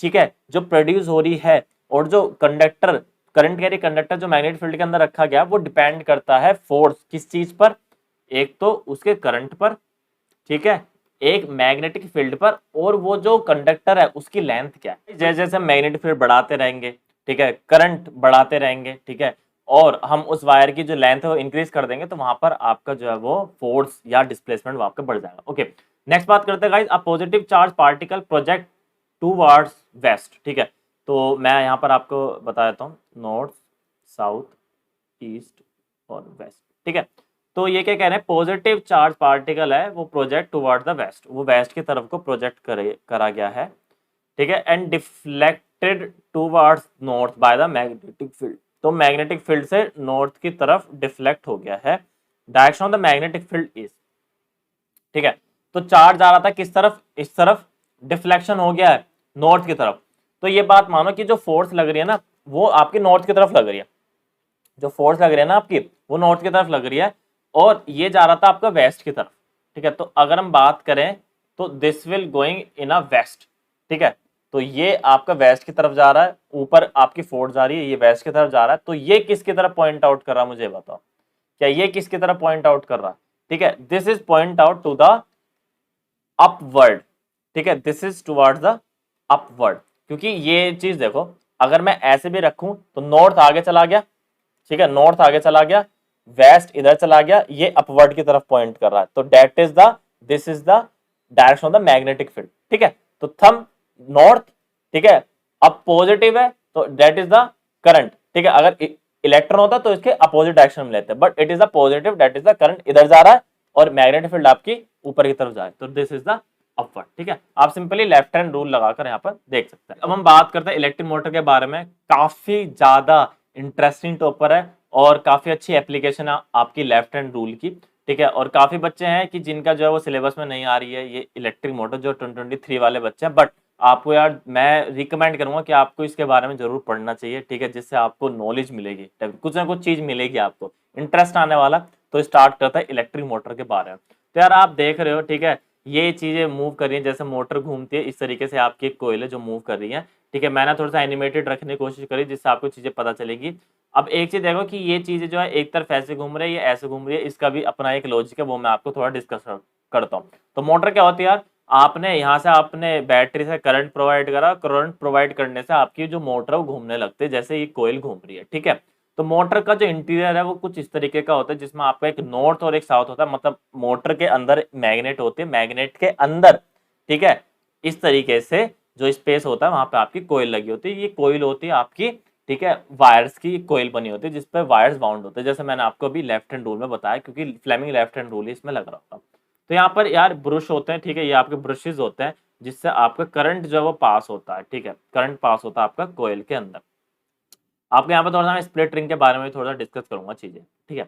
ठीक है, जो प्रोड्यूस हो रही है और जो कंडक्टर, करंट कैरी कंडक्टर जो मैग्नेटिक फील्ड के अंदर रखा गया, वो डिपेंड करता है फोर्स किस चीज पर? एक तो उसके करंट पर, ठीक है, एक मैग्नेटिक फील्ड पर, और वो जो कंडक्टर है उसकी लेंथ क्या है। जैसे जैसे हम मैग्नेटिक फील्ड बढ़ाते रहेंगे, ठीक है, करंट बढ़ाते रहेंगे, ठीक है, और हम उस वायर की जो लेंथ है वो इंक्रीज कर देंगे, तो वहां पर आपका जो है वो फोर्स या डिस्प्लेसमेंट आपका बढ़ जाएगा। ओके, नेक्स्ट बात करते हैं guys, a positive charge particle project towards west, ठीक है। तो मैं यहाँ पर आपको बता देता हूँ, नॉर्थ, साउथ, ईस्ट और वेस्ट, ठीक है। तो ये क्या कह रहे हैं, पॉजिटिव चार्ज पार्टिकल है वो प्रोजेक्ट टुवर्ड द वेस्ट, वो वेस्ट की तरफ को प्रोजेक्ट करा गया है, ठीक है, and deflected towards north by the magnetic field, तो मैग्नेटिक फील्ड से नॉर्थ की तरफ डिफ्लेक्ट हो गया है। Direction of the magnetic field is, ठीक है, तो चार्ज आ रहा था किस तरफ? इस तरफ, डिफ्लेक्शन हो गया है नॉर्थ की तरफ। तो ये बात मानो कि जो फोर्स लग रही है ना वो आपकी नॉर्थ की तरफ लग रही है, जो फोर्स लग रही है ना आपकी वो नॉर्थ की तरफ लग रही है, और ये जा रहा था आपका वेस्ट की तरफ, ठीक है। तो अगर हम बात करें तो this will going in a west, ठीक है, तो ये आपका वेस्ट की तरफ जा रहा है, ऊपर आपकी फोर्स जा रही है, ये वेस्ट की तरफ जा रहा है, तो ये किसकी तरफ पॉइंट आउट कर रहा है मुझे बताओ, क्या ये किसकी तरफ पॉइंट आउट कर रहा है? ठीक है, this is point out to the upward, ठीक है, this is towards the upward, क्योंकि ये चीज देखो, अगर मैं ऐसे भी रखूं तो नॉर्थ आगे चला गया, ठीक है, नॉर्थ आगे चला गया, वेस्ट इधर चला गया, ये अपवर्ड की तरफ पॉइंट कर रहा है, तो that is the, this is the direction of the magnetic field, ठीक है। तो थंब नॉर्थ, ठीक है, अब पॉजिटिव है तो दैट इज द करंट, ठीक है, अगर इलेक्ट्रॉन होता तो इसके अपोजिट डायरेक्शन में लेते हैं, but it is the positive, that is the current इधर जा रहा है और मैग्नेटिक फील्ड आपकी ऊपर की तरफ जा रही है, तो दिस इज द अपवर्ड, ठीक है। आप सिंपली लेफ्ट हैंड रूल लगाकर यहाँ पर देख सकते हैं। अब हम बात करते हैं इलेक्ट्रिक मोटर के बारे में, काफी ज्यादा इंटरेस्टिंग टॉपर है और काफी अच्छी एप्लीकेशन है आपकी लेफ्ट हैंड रूल की, ठीक है, और काफी बच्चे हैं कि जिनका जो है वो सिलेबस में नहीं आ रही है ये इलेक्ट्रिक मोटर, जो 2023 वाले बच्चे हैं, बट आपको यार मैं रिकमेंड करूंगा कि आपको इसके बारे में जरूर पढ़ना चाहिए, ठीक है, जिससे आपको नॉलेज मिलेगी, कुछ ना कुछ चीज मिलेगी, आपको इंटरेस्ट आने वाला। तो स्टार्ट करता है इलेक्ट्रिक मोटर के बारे में। तो यार आप देख रहे हो, ठीक है, ये चीजें मूव कर रही है, जैसे मोटर घूमती है इस तरीके से आपकी एक कोयल है जो मूव कर रही है, ठीक है। मैंने थोड़ा सा एनिमेटेड रखने की कोशिश करी जिससे आपको चीजें पता चलेगी। अब एक चीज देखो कि ये चीजें जो है एक तरफ ऐसे घूम रही है, ये ऐसे घूम रही है, इसका भी अपना एक लॉजिक है, वो मैं आपको थोड़ा डिस्कस करता हूँ। तो मोटर क्या होती है यार, आपने यहाँ से आपने बैटरी से करंट प्रोवाइड करा, करंट प्रोवाइड करने से आपकी जो मोटर है वो घूमने लगती है, जैसे ये कोयल घूम रही है, ठीक है। तो मोटर का जो इंटीरियर है वो कुछ इस तरीके का होता है, जिसमें आपका एक नॉर्थ और एक साउथ होता है, मतलब मोटर के अंदर मैग्नेट होते हैं, मैग्नेट के अंदर, ठीक है, इस तरीके से जो स्पेस होता है वहां पे आपकी कोयल लगी होती है। ये कोयल होती है आपकी, ठीक है, वायर्स की कोयल बनी होती है जिसपे वायर्स बाउंड होते हैं, जैसे मैंने आपको अभी लेफ्ट हैंड रूल में बताया, क्योंकि फ्लेमिंग लेफ्ट हैंड रूल इसमें लग रहा होता है। तो यहाँ पर यार ब्रश होते हैं, ठीक है, ये आपके ब्रशेज होते हैं जिससे आपका करंट जो है वो पास होता है, ठीक है, करंट पास होता है आपका कोयल के अंदर। आपको यहाँ पर थोड़ा सा मैं स्प्लिट रिंग के बारे में थोड़ा डिस्कस करूंगा चीजें, ठीक है।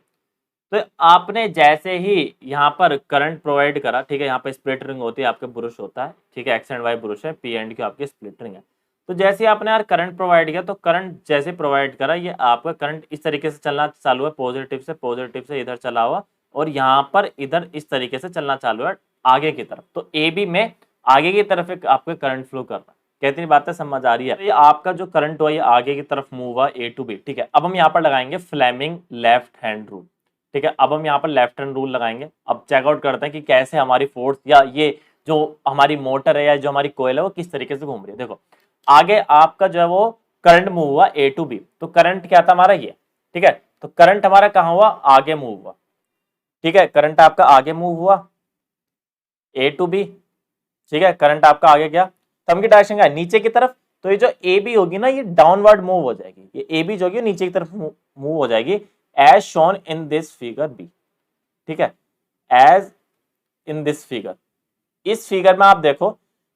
तो आपने जैसे ही यहाँ पर करंट प्रोवाइड करा, ठीक है, यहाँ पर स्प्लिट रिंग होती है, आपके ब्रश होता है, ठीक है, एक्स एंड वाई ब्रश है, पी एंड क्यू आपकी स्प्लिट रिंग है। तो जैसे ही आपने यार करंट प्रोवाइड किया, तो करंट जैसे प्रोवाइड करा, ये आपका करंट इस तरीके से चलना चालू है, पॉजिटिव से इधर चला हुआ, और यहाँ पर इधर इस तरीके से चलना चालू है आगे की तरफ। तो ए बी में आगे की तरफ एक आपका करंट फ्लो कर रहा है। कितनी बातें समझ आ रही है? तो ये आपका जो करंट हुआ ये आगे की तरफ मूव हुआ ए टू बी, ठीक है। अब हम यहाँ पर लगाएंगे फ्लेमिंग लेफ्ट हैंड रूल, ठीक है। अब हम यहाँ पर लेफ्ट हैंड रूल लगाएंगे। अब चेकआउट करते हैं कि कैसे हमारी फोर्स या ये जो हमारी मोटर है या जो हमारी कोयल है वो किस तरीके से घूम रही है। देखो आगे आपका जो है वो करंट मूव हुआ ए टू बी, तो करंट क्या था हमारा ये, ठीक है। तो करंट हमारा कहाँ हुआ, आगे मूव हुआ, ठीक है, करंट आपका आगे मूव हुआ ए टू बी, ठीक है, करंट आपका आगे गया, थंब की डायरेक्शन क्या है, नीचे की तरफ। तो ये जो ए बी होगी ना ये डाउनवर्ड मूव हो जाएगी, ये ए बी जो होगी नीचे की तरफ मूव हो जाएगी, as shown in this figure B, ठीक है, एज इन दिस फिगर। इस फिगर में आप देखो,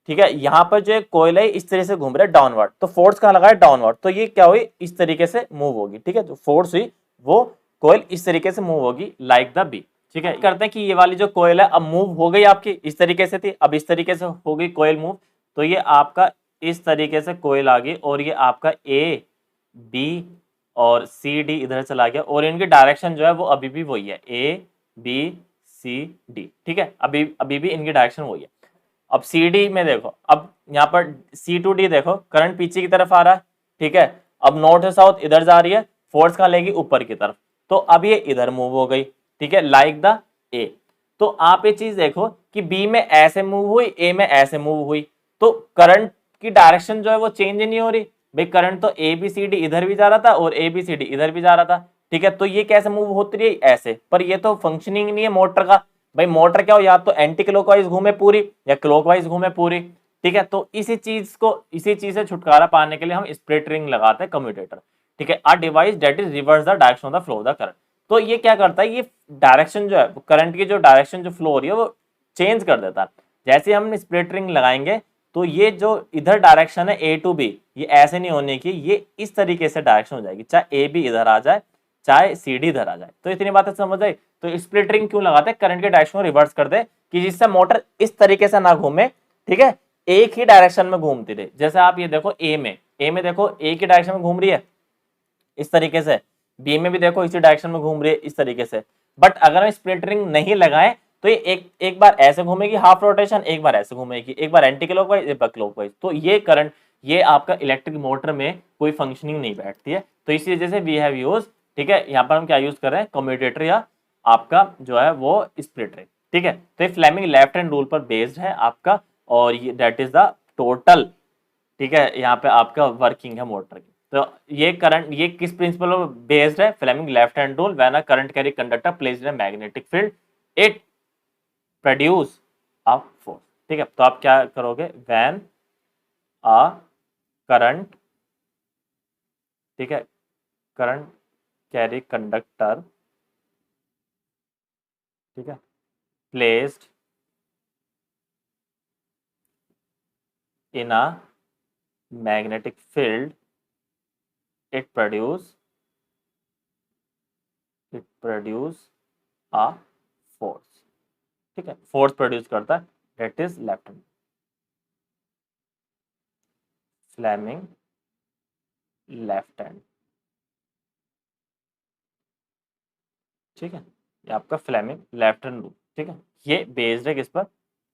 ठीक है, यहां पर जो कोयल है इस तरीके से घूम रहा है डाउनवर्ड, तो फोर्स कहां लगा है, डाउनवर्ड, तो ये क्या हुई, इस तरीके से मूव होगी, ठीक है। जो फोर्स हुई वो कोयल इस तरीके से मूव होगी लाइक द बी, ठीक है। करते हैं कि ये वाली जो कोयल है अब मूव हो गई आपकी, इस तरीके से थी, अब इस तरीके से हो गई कोयल मूव। तो ये आपका इस तरीके से कोयल आ गई, और ये आपका ए बी और सी डी इधर चला गया, और इनकी डायरेक्शन जो है वो अभी भी वही है, ए बी सी डी, ठीक है, अभी अभी भी इनकी डायरेक्शन वही है। अब सी डी में देखो, अब यहाँ पर सी टू डी देखो, करंट पीछे की तरफ आ रहा है, ठीक है, अब नॉर्थ से साउथ इधर जा रही है, फोर्स कहाँ लेगी, ऊपर की तरफ, तो अब ये इधर मूव हो गई, ठीक है, लाइक द ए। तो आप ये चीज देखो कि बी में ऐसे मूव हुई, ए में ऐसे मूव हुई, तो करंट की डायरेक्शन जो है वो चेंज नहीं हो रही भाई, करंट तो ए बी सी डी इधर भी जा रहा था और ए बी सी डी इधर भी जा रहा था, ठीक है। तो ये कैसे मूव होती रही, ऐसे, पर ये तो फंक्शनिंग नहीं है मोटर का भाई। मोटर क्या हो, या तो एंटी क्लॉकवाइज घूमे पूरी या क्लॉकवाइज घूमे पूरी, ठीक है। तो इसी चीज से छुटकारा पाने के लिए हम स्प्लिट रिंग लगाते हैं कम्यूटेटर, ठीक है, a device that is reverse the direction of the flow of the current. तो ये क्या करता है, ये डायरेक्शन जो है करंट की जो डायरेक्शन जो फ्लो हो रही है वो चेंज कर देता है। जैसे हम स्प्लिट रिंग लगाएंगे तो ये जो इधर डायरेक्शन है ए टू बी, ये ऐसे नहीं होने की, ये इस तरीके से डायरेक्शन हो जाएगी, चाहे ए बी इधर आ जाए चाहे सी डी इधर आ जाए। तो इतनी बातें समझ आई। तो स्प्लिट रिंग क्यों लगाते हैं, करंट के डायरेक्शन को रिवर्स कर दे कि जिससे मोटर इस तरीके से ना घूमे, ठीक है, एक ही डायरेक्शन में घूमती रहे। जैसे आप ये देखो ए में देखो एक ही डायरेक्शन में घूम रही है इस तरीके से, बी में भी देखो इसी डायरेक्शन में घूम रही है इस तरीके से। बट अगर हम स्प्लिट रिंग नहीं लगाए तो ये एक बार ऐसे घूमेगी हाफ रोटेशन, एक बार ऐसे घूमेगी, एक बार एंटी क्लॉकवाइज एक बार क्लॉकवाइज। तो ये करंट ये आपका इलेक्ट्रिक मोटर में कोई फंक्शनिंग नहीं बैठती है। तो इसी वजह से वी हैव यूज, ठीक है, यहाँ पर हम क्या यूज कर रहे हैं, कम्यूटेटर या आपका जो है वो स्प्लिट रिंग, ठीक है। तो ये फ्लेमिंग लेफ्ट हैंड रूल पर बेस्ड है आपका, और ये दैट इज द टोटल, ठीक है, यहाँ पे आपका वर्किंग है मोटर की। तो ये करंट ये किस प्रिंसिपल पर बेस्ड है, Fleming left hand rule, when a current carry conductor placed in a magnetic field it produce a force, ठीक है। तो आप क्या करोगे, व्हेन अ करंट, ठीक है, करंट कैरी कंडक्टर, ठीक है, placed in a magnetic field it produce a force, ठीक है, फोर्स प्रोड्यूस करता है, that is left hand. Fleming left hand, ठीक है, ये आपका फ्लेमिंग लेफ्ट हैंड रूल, ठीक है, ये बेस्ड है किस पर,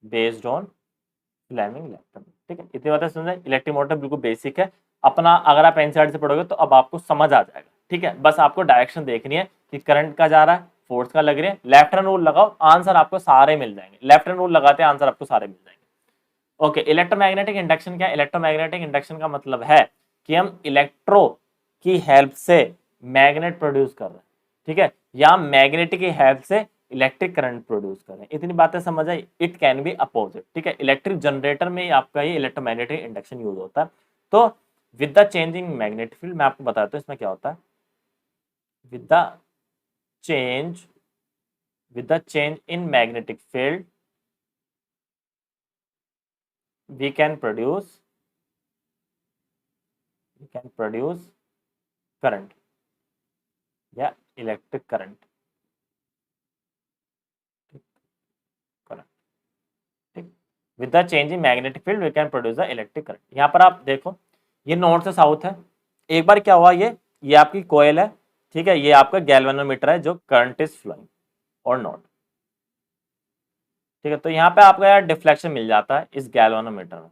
based on Fleming left hand, ठीक है। इतनी बातें समझे, इलेक्ट्रिक मोटर बिल्कुल बेसिक है अपना, अगर आप एनसीईआरटी से पढ़ोगे तो अब आपको समझ आ जाएगा, ठीक है। बस आपको डायरेक्शन देखनी है कि करंट का जा रहा है, फोर्स का लग रही है, लेफ्ट हैंड रूल लगाओ, आंसर आपको सारे मिल जाएंगे, लेफ्ट हैंड रूल लगाते हैं आंसर आपको सारे मिल जाएंगे। ओके, इलेक्ट्रोमैग्नेटिक इंडक्शन क्या है? इलेक्ट्रोमैग्नेटिक इंडक्शन का मतलब है कि हम इलेक्ट्रो की हेल्प से मैग्नेट प्रोड्यूस कर रहे हैं, ठीक है, या मैग्नेटिक की हेल्प से इलेक्ट्रिक करंट प्रोड्यूस कर रहे हैं। इतनी बातें समझ आई। इट कैन बी अपोजिट, ठीक है, इलेक्ट्रिक जनरेटर में आपका ये इलेक्ट्रोमैग्नेटिक इंडक्शन यूज होता है। तो with the changing magnetic field, मैं आपको बताता हूँ इसमें क्या होता है। With the change in magnetic field we can produce current या इलेक्ट्रिक करंट, करंट, ठीक। With the change in magnetic field we can produce the electric current. यहाँ पर आप देखो, ये नॉर्थ से साउथ है। एक बार क्या हुआ, ये आपकी कोयल है, ठीक है, ये आपका गैल्वेनोमीटर है जो करंट इज फ्लोइंग और नॉट, ठीक है। तो यहाँ पे आपका यार डिफ्लेक्शन मिल जाता है इस गैल्वेनोमीटर में,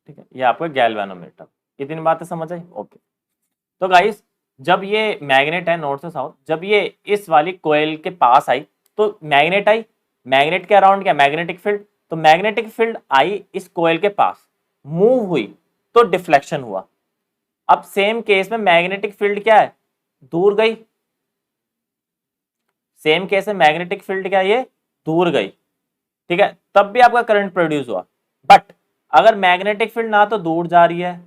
ठीक है, ये आपका गैल्वेनोमीटर। इतनी बातें समझ आई? ओके। तो गाइस, जब ये मैग्नेट है नॉर्थ से साउथ, जब ये इस वाली कोयल के पास आई तो मैग्नेट आई, मैग्नेट के अराउंड क्या, मैग्नेटिक फील्ड, तो मैग्नेटिक फील्ड आई इस कोयल के पास, मूव हुई तो डिफ्लेक्शन हुआ। अब सेम केस में मैग्नेटिक फील्ड क्या है, दूर गई, सेम केस में मैग्नेटिक फील्ड क्या है, ये दूर गई, ठीक है, तब भी आपका करंट प्रोड्यूस हुआ। बट अगर मैग्नेटिक फील्ड ना तो दूर जा रही है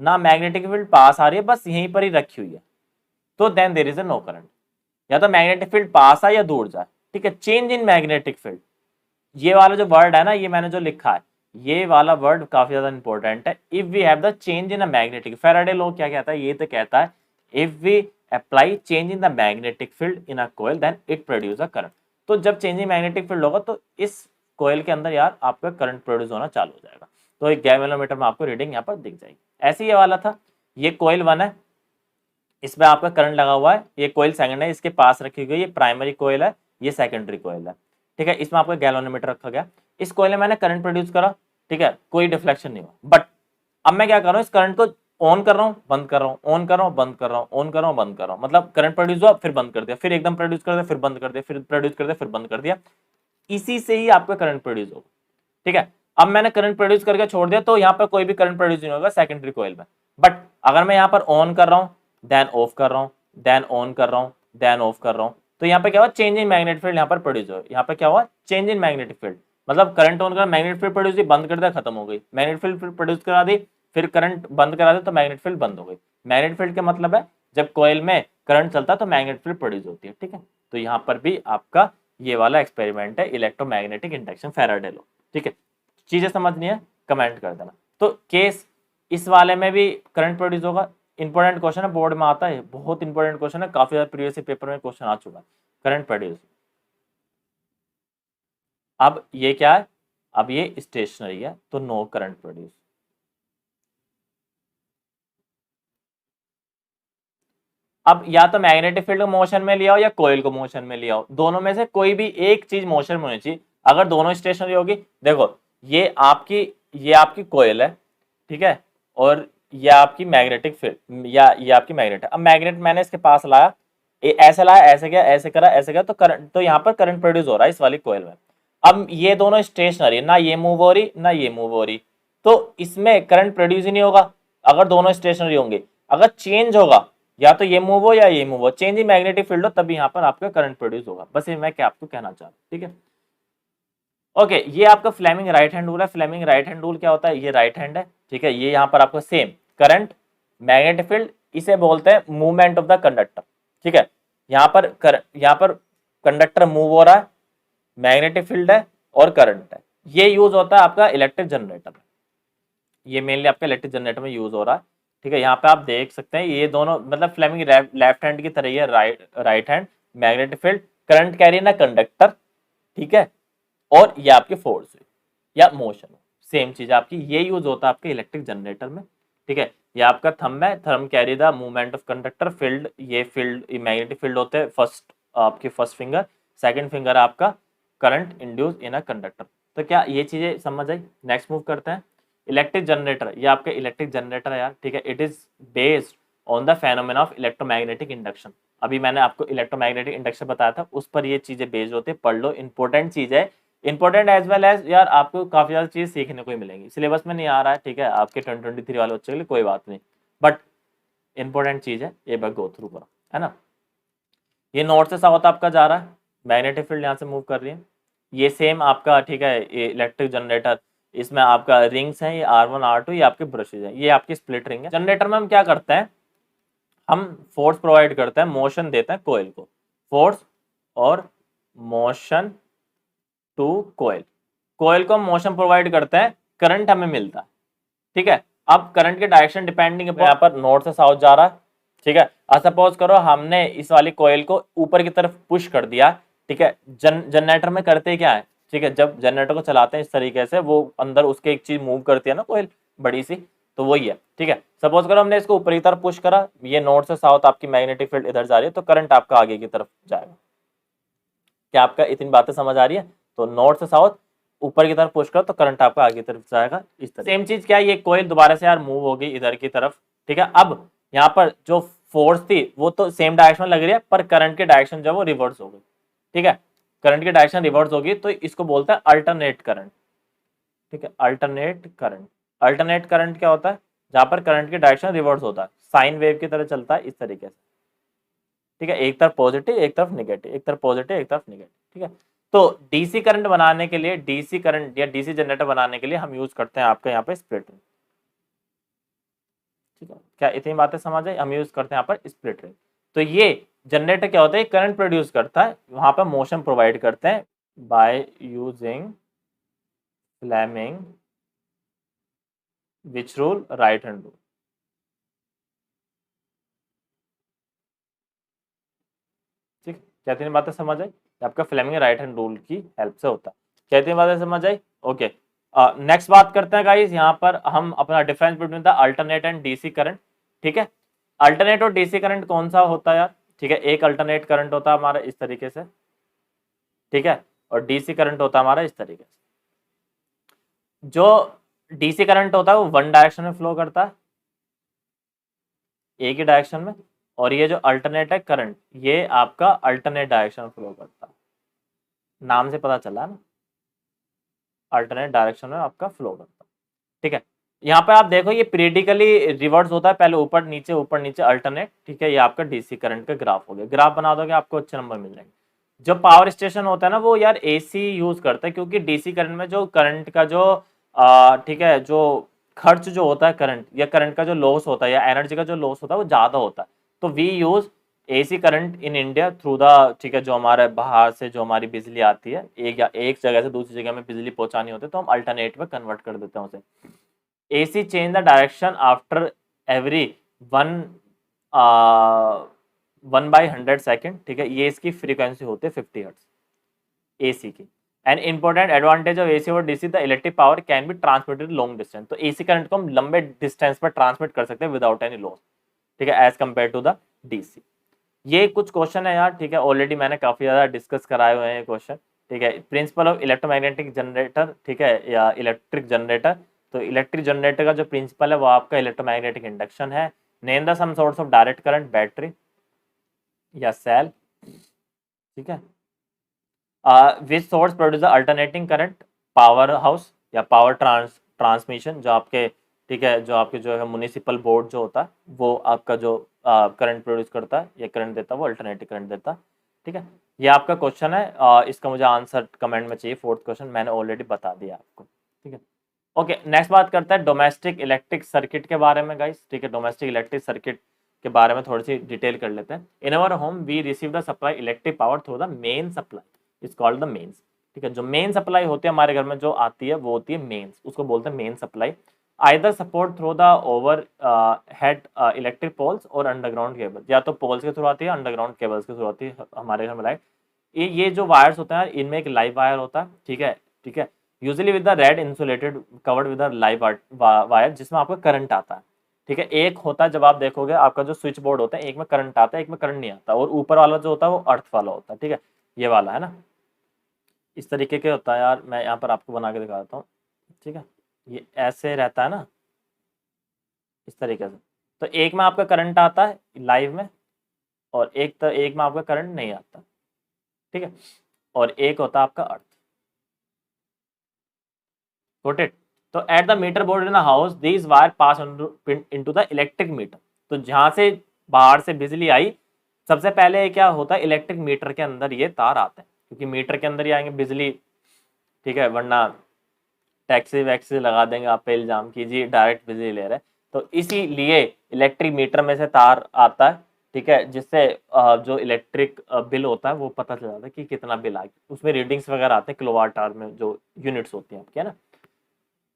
ना मैग्नेटिक फील्ड पास आ रही है, बस यहीं पर ही रखी हुई है, तो then there is a no current. या तो मैग्नेटिक फील्ड पास आए या दूर जाए, ठीक है। चेंज इन मैग्नेटिक फील्ड, ये वाला जो वर्ड है ना, ये मैंने जो लिखा है, ये वाला वर्ड काफी ज्यादा इंपॉर्टेंट है। If we have the change in a magnetic, Faraday law क्या कहता है, ये तो कहता है if we apply change in the magnetic field in a coil then it produce a current. तो जब चेंज इन मैग्नेटिक फील्ड होगा तो इस कॉइल के अंदर यार आपका करंट प्रोड्यूस होना चालू हो जाएगा। तो एक गैल्वेनोमीटर में आपको रीडिंग यहाँ पर दिख जाएगी। ऐसे ये वाला था, ये कॉइल 1 है, इसमें आपका करंट लगा हुआ है, ये कॉइल सेकंड है, इसके पास रखी गई, ये प्राइमरी कॉइल है, ये सेकेंडरी कॉइल है, ठीक है। इसमें आपका गैल्वेनोमीटर रखा गया, इस कॉइल में मैंने करंट प्रोड्यूस करा, ठीक है, कोई डिफ्लेक्शन नहीं हुआ। बट अब मैं क्या कर रहा हूँ, इस करंट को ऑन कर रहा हूँ, बंद कर रहा हूँ, ऑन कर रहा हूँ, बंद कर रहा हूँ, ऑन कर रहा हूँ, बंद कर रहा हूँ, मतलब करंट प्रोड्यूस हुआ फिर बंद कर दिया, फिर एकदम प्रोड्यूस कर दिया, फिर बंद कर दिया, फिर प्रोड्यूस कर दिया, फिर बंद कर दिया, इसी से ही आपका करंट प्रोड्यूस होगा, ठीक है। अब मैंने करंट प्रोड्यूस करके छोड़ दिया तो यहाँ पर कोई भी करंट प्रोड्यूस नहीं होगा सेकेंडरी कॉइल में। बट अगर मैं यहाँ पर ऑन कर रहा हूँ, देन ऑफ कर रहा हूँ, देन ऑन कर रहा हूँ, देन ऑफ कर रहा हूँ, तो यहाँ पे क्या हुआ, चेंज इन मैग्नेटिक फील्ड यहाँ पर प्रोड्यूस हो, यहाँ पे क्या हुआ, चेंज इन मैग्नेटिक फील्ड, मतलब करंट ऑन करा, मैग्नेटिक फील्ड प्रोड्यूस, बंद कर दिया, खत्म हो गई, मैग्नेटिक फील्ड प्रोड्यूस करा दी, फिर करंट बंद करा दे तो मैग्नेटिक फील्ड बंद हो गई। मैग्नेटिक फील्ड का मतलब है जब कॉइल में करंट चलता है तो मैग्नेटिक फील्ड प्रोड्यूस होती है, ठीक है। तो यहाँ पर भी आपका ये वाला एक्सपेरिमेंट है इलेक्ट्रोमैग्नेटिक इंडक्शन, फैराडे लॉ, ठीक है। चीजें समझनी है कमेंट कर देना। तो केस इस वाले में भी करंट प्रोड्यूस होगा, इंपॉर्टेंट क्वेश्चन है, बोर्ड में आता है, बहुत इंपॉर्टेंट क्वेश्चन है, काफी ज्यादा प्रीवियस पेपर में क्वेश्चन आ चुका है, करंट प्रोड्यूस। अब ये क्या है, अब ये स्टेशनरी है तो नो करंट प्रोड्यूस। अब या तो मैग्नेटिक फील्ड को मोशन में लिया हो या कोयल को मोशन में लिया हो, दोनों में से कोई भी एक चीज मोशन में होनी चाहिए। अगर दोनों स्टेशनरी होगी, देखो ये आपकी कोयल है, ठीक है, और ये आपकी मैग्नेटिक फील्ड, या ये आपकी मैग्नेट है। अब मैग्नेट मैंने इसके पास लाया, ऐसे लाया, ऐसे गया, ऐसे करा, ऐसे गया, तो करंट, तो यहाँ पर करंट प्रोड्यूस हो रहा है इस वाली कोयल में। अब ये दोनों स्टेशनरी है, ना ये मूव हो रही ना ये मूव हो रही, तो इसमें करंट प्रोड्यूस ही नहीं होगा अगर दोनों स्टेशनरी होंगे। अगर चेंज होगा, या तो ये मूव हो या ये मूव हो, चेंज इन मैग्नेटिक फील्ड हो, तभी यहाँ पर आपका करंट प्रोड्यूस होगा। बस ये मैं क्या आपको कहना चाह रहा हूँ, ठीक है। ओके, ये आपका फ्लेमिंग राइट हैंड रूल है। फ्लेमिंग राइट हैंड रूल क्या होता है, ये राइट हैंड है, ठीक है, ये यहाँ पर आपको सेम करंट, मैग्नेटिक फील्ड, इसे बोलते हैं मूवमेंट ऑफ द कंडक्टर, ठीक है। यहाँ पर कंडक्टर मूव हो रहा है, मैग्नेटिक फील्ड है और करंट है। ये यूज होता है आपका इलेक्ट्रिक जनरेटर में, ये मेनली आपका इलेक्ट्रिक जनरेटर में यूज हो रहा है, ठीक है। यहाँ पे आप देख सकते हैं ये दोनों, मतलब फ्लेमिंग लेफ्ट हैंड की तरह ही है, right hand, magnetic field, current carry ना कंडक्टर, ठीक है, और ये आपकी फोर्स हुई या मोशन, सेम चीज आपकी। ये यूज होता है आपके इलेक्ट्रिक जनरेटर में, ठीक है। ये आपका थंब है, thumb carry the movement of conductor field, ये फील्ड मैग्नेटिक फील्ड होते हैं। फर्स्ट आपकी फर्स्ट फिंगर, सेकंड फिंगर आपका current induce in a conductor. तो क्या ये चीजें समझ आई? नेक्स्ट मूव करते हैं। इलेक्ट्रिक जनरेटर, ये आपका इलेक्ट्रिक जनरेटर है यार, ठीक है। It is based on the phenomena of electromagnetic induction. अभी मैंने आपको इलेक्ट्रोमैग्नेटिक इंडक्शन बताया था, उस पर ये चीजें बेस्ड होती है। पढ़ लो, इंपॉर्टेंट चीज है, इंपॉर्टेंट एज वेल एज यार आपको काफी ज्यादा चीज सीखने को ही मिलेंगी। सिलेबस में नहीं आ रहा है, ठीक है, आपके 2023 वाले बच्चों के लिए कोई बात नहीं, बट इंपॉर्टेंट चीज है, ये बार गो थ्रू करो, है ना। ये नॉर्थ से साउथ आपका जा रहा है, मैग्नेटिक फील्ड यहाँ से मूव कर रही है। ये सेम आपका, ठीक है, ये इलेक्ट्रिक जनरेटर, इसमें आपका रिंग्स हैं, ये R1 R2, ये आपके ब्रशेज हैं, ये आपकी स्प्लिट रिंग है। जनरेटर में हम क्या करते हैं, हम फोर्स प्रोवाइड करते हैं, मोशन देते हैं कोयल को, फोर्स और मोशन टू कोयल। कोयल को हम मोशन प्रोवाइड करते हैं, करंट हमें मिलता है, ठीक है। अब करंट के डायरेक्शन डिपेंडिंग है, यहाँ पर नॉर्थ से साउथ जा रहा है, ठीक है। सपोज करो हमने इस वाली कोयल को ऊपर की तरफ पुश कर दिया, ठीक है। जनरेटर में करते क्या है, ठीक है, जब जनरेटर को चलाते हैं इस तरीके से, वो अंदर उसके एक चीज मूव करती है ना कोयल बड़ी सी, तो वही है, ठीक है। सपोज करो हमने इसको ऊपर की तरफ पुश करा, ये नॉर्थ से साउथ आपकी मैग्नेटिक फील्ड इधर जा रही है, तो करंट आपका आगे की तरफ जाएगा। क्या आपका इतनी बातें समझ आ रही है? तो नॉर्थ से साउथ ऊपर की तरफ पुश करो तो करंट आपका आगे की तरफ जाएगा, इस तरह। सेम चीज क्या है, ये कोयल दोबारा से यार मूव हो गई इधर की तरफ, ठीक है। अब यहाँ पर जो फोर्स थी वो तो सेम डायरेक्शन में लग रही है, पर करंट के डायरेक्शन जो वो रिवर्स हो गई, ठीक है। करंट की डायरेक्शन रिवर्स होगी तो इसको बोलते हैं अल्टरनेट करंट, ठीक है। अल्टरनेट करंट, अल्टरनेट करंट क्या होता है, जहां पर करंट की डायरेक्शन रिवर्स होता है, साइन वेव की तरह चलता है इस तरीके से, ठीक है। एक तरफ पॉजिटिव, एक तरफ निगेटिव, एक तरफ पॉजिटिव, एक तरफ निगेटिव, ठीक है। तो डीसी करंट बनाने के लिए, डीसी करंट या डीसी जनरेटर बनाने के लिए हम यूज करते हैं आपके यहाँ पे स्प्लिट रिंग, ठीक है। क्या इतनी बातें समझ आई? हम यूज करते हैं यहाँ पर स्प्लिट रिंग। तो ये जनरेटर क्या होता है, करंट प्रोड्यूस करता है, वहां पर मोशन प्रोवाइड करते हैं by using Fleming which rule, right hand rule, ठीक है। क्या इतनी बातें समझ आई? आपका फ्लेमिंग राइट हैंड रूल की हेल्प से होता है। क्या इतनी बातें समझ आई? ओके, नेक्स्ट बात करते हैं गाइस, यहाँ पर हम अपना difference between the alternate and DC current, ठीक है। अल्टरनेट और डीसी करंट कौन सा होता है यार, ठीक है। एक अल्टरनेट करंट होता है हमारा इस तरीके से, ठीक है, और डीसी करंट होता है हमारा इस तरीके से। जो डीसी करंट होता है वो वन डायरेक्शन में फ्लो करता है, एक ही डायरेक्शन में, और ये जो अल्टरनेट है करंट, ये आपका अल्टरनेट डायरेक्शन में फ्लो करता है, नाम से पता चला ना, अल्टरनेट डायरेक्शन में आपका फ्लो करता है, ठीक है। यहाँ पे आप देखो ये पीरियडिकली रिवर्स होता है, पहले ऊपर नीचे अल्टरनेट, ठीक है। ये आपका डीसी करंट का ग्राफ हो गया, ग्राफ बना दोगे आपको अच्छे नंबर मिल जाएंगे। जो पावर स्टेशन होता है ना वो यार एसी यूज करता है, क्योंकि डीसी करंट में जो करंट का जो ठीक है, जो खर्च जो होता है करंट या करंट का जो लॉस होता है या एनर्जी का जो लॉस होता है वो ज्यादा होता है। तो we use AC current in India through the, ठीक है, जो हमारे बाहर से जो हमारी बिजली आती है, एक जगह से दूसरी जगह में बिजली पहुंचानी होती है, तो हम अल्टरनेट में कन्वर्ट कर देते हैं उसे। AC change the direction after every one 1/100 second, ठीक है। ये इसकी फ्रीक्वेंसी होती है 50 हर्ट्ज AC की। And important advantage of AC और DC, the electric power can be transmitted long distance. तो AC करंट को हम लंबे डिस्टेंस पर ट्रांसमिट कर सकते हैं विदाउट एनी लॉस, ठीक है, as compare to the DC। ये कुछ क्वेश्चन है यार, ठीक है, ऑलरेडी मैंने काफी ज्यादा डिस्कस कराए हुए हैं क्वेश्चन, ठीक है। प्रिंसिपल ऑफ इलेक्ट्रोमैग्नेटिक जनरेटर, ठीक है, या इलेक्ट्रिक जनरेटर। तो इलेक्ट्रिक जनरेटर का जो प्रिंसिपल है वो आपका इलेक्ट्रोमैग्नेटिक इंडक्शन है। Name the some source of direct current, battery या सेल, ठीक है। Which source produce alternating current, power house या पावर ट्रांसमिशन, जो आपके, ठीक है, जो आपके जो है म्युनिसिपल बोर्ड जो होता है वो आपका जो करंट प्रोड्यूस करता है या करंट देता है वो अल्टरनेटिव करंट देता है, ठीक है। ये आपका क्वेश्चन है, इसका मुझे आंसर कमेंट में चाहिए। फोर्थ क्वेश्चन मैंने ऑलरेडी बता दिया आपको, ठीक है। ओके, नेक्स्ट बात करते हैं डोमेस्टिक इलेक्ट्रिक सर्किट के बारे में गाइस, ठीक है। डोमेस्टिक इलेक्ट्रिक सर्किट के बारे में थोड़ी सी डिटेल कर लेते हैं। In our home we receive the supply electric power through the main supply, is called the mains, ठीक है। जो मेन सप्लाई होती है हमारे घर में जो आती है वो होती है मेन्स, उसको बोलते हैं main supply. Either support through the over head electric poles और अंडरग्राउंड केबल, या तो पोल्स के थ्रू आती है, अंडरग्राउंड केबल्स के थ्रू आती है हमारे घर में लाइट। ये जो वायर्स होते हैं इनमें एक लाइव वायर होता है, ठीक है, ठीक है, usually with the red insulated covered with the live wire जिसमें आपका करंट आता है, ठीक है। एक होता है जब आप देखोगे आपका जो स्विच बोर्ड होता है एक में करंट आता है एक में करंट नहीं आता, और ऊपर वाला जो होता है वो अर्थ वाला होता है, ठीक है, ये वाला है ना, इस तरीके के होता है यार, मैं यहाँ पर आपको बना के दिखाता हूँ, ठीक है, ये ऐसे रहता है ना इस तरीके से। तो एक में आपका करंट आता है लाइव में, और एक में आपका करंट नहीं आता, ठीक है, और एक होता है आपका अर्थ। Got it? तो at the meter board in the house these wire pass into the electric meter. तो जहां से बाहर से बिजली आई, सबसे पहले क्या होता है, इलेक्ट्रिक मीटर के अंदर ये तार आते हैं, क्योंकि मीटर के अंदर ही आएंगे बिजली, ठीक है, वरना टैक्सी वैक्सी लगा देंगे आप पे इल्जाम की जी डायरेक्ट बिजली ले रहे हैं। तो इसीलिए इलेक्ट्रिक मीटर में से तार आता है, ठीक है, जिससे जो इलेक्ट्रिक बिल होता है वो पता चल जाता है कि कितना बिल आ गया, उसमें रीडिंग्स वगैरह आते हैं किलोवाट आवर में, जो यूनिट्स होती हैं आपकी, है ना।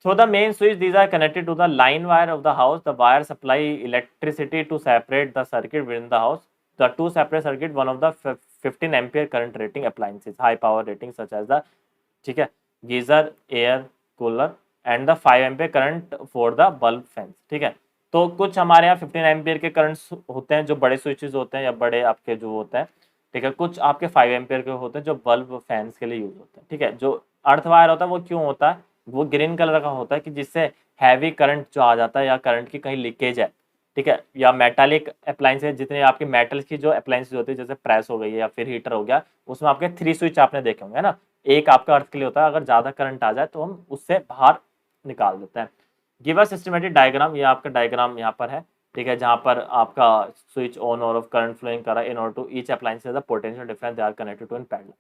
Through the main switch, these are connected to the line wire of the house. The wire supply electricity to separate the circuit within the house. The two separate circuit, one of the 15 ampere current rating appliances, high power rating such as the, ठीक है, geyser, air cooler and the 5 ampere current for the bulb fans, ठीक है। तो कुछ हमारे यहाँ 15 ampere के currents होते हैं जो बड़े स्विचेस होते हैं या बड़े आपके जो होते हैं, ठीक है, कुछ आपके 5 एम्पियर के होते हैं जो बल्ब फैंस के लिए यूज होते हैं, ठीक है। जो अर्थ वायर होता है वो क्यों होता है, वो ग्रीन कलर का होता है कि जिससे हैवी करंट जो आ जाता है या करंट की कहीं लीकेज है, ठीक है, या मेटालिक अप्लायंसेज, जितने आपके मेटल की जो अप्लायंसेज होती है जैसे प्रेस हो गई है या फिर हीटर हो गया, उसमें आपके 3 स्विच आपने देखे होंगे ना, एक आपका अर्थ के लिए होता है, अगर ज्यादा करंट आ जाए तो हम उससे बाहर निकाल देते हैं। गिव अ सिस्टमेटिक डायग्राम, ये आपका डायग्राम यहाँ पर है, ठीक है, जहाँ पर आपका स्विच ऑन और ऑफ करंट फ्लोइंग कर रहा है in order to each appliances the potential difference they are connected to in parallel.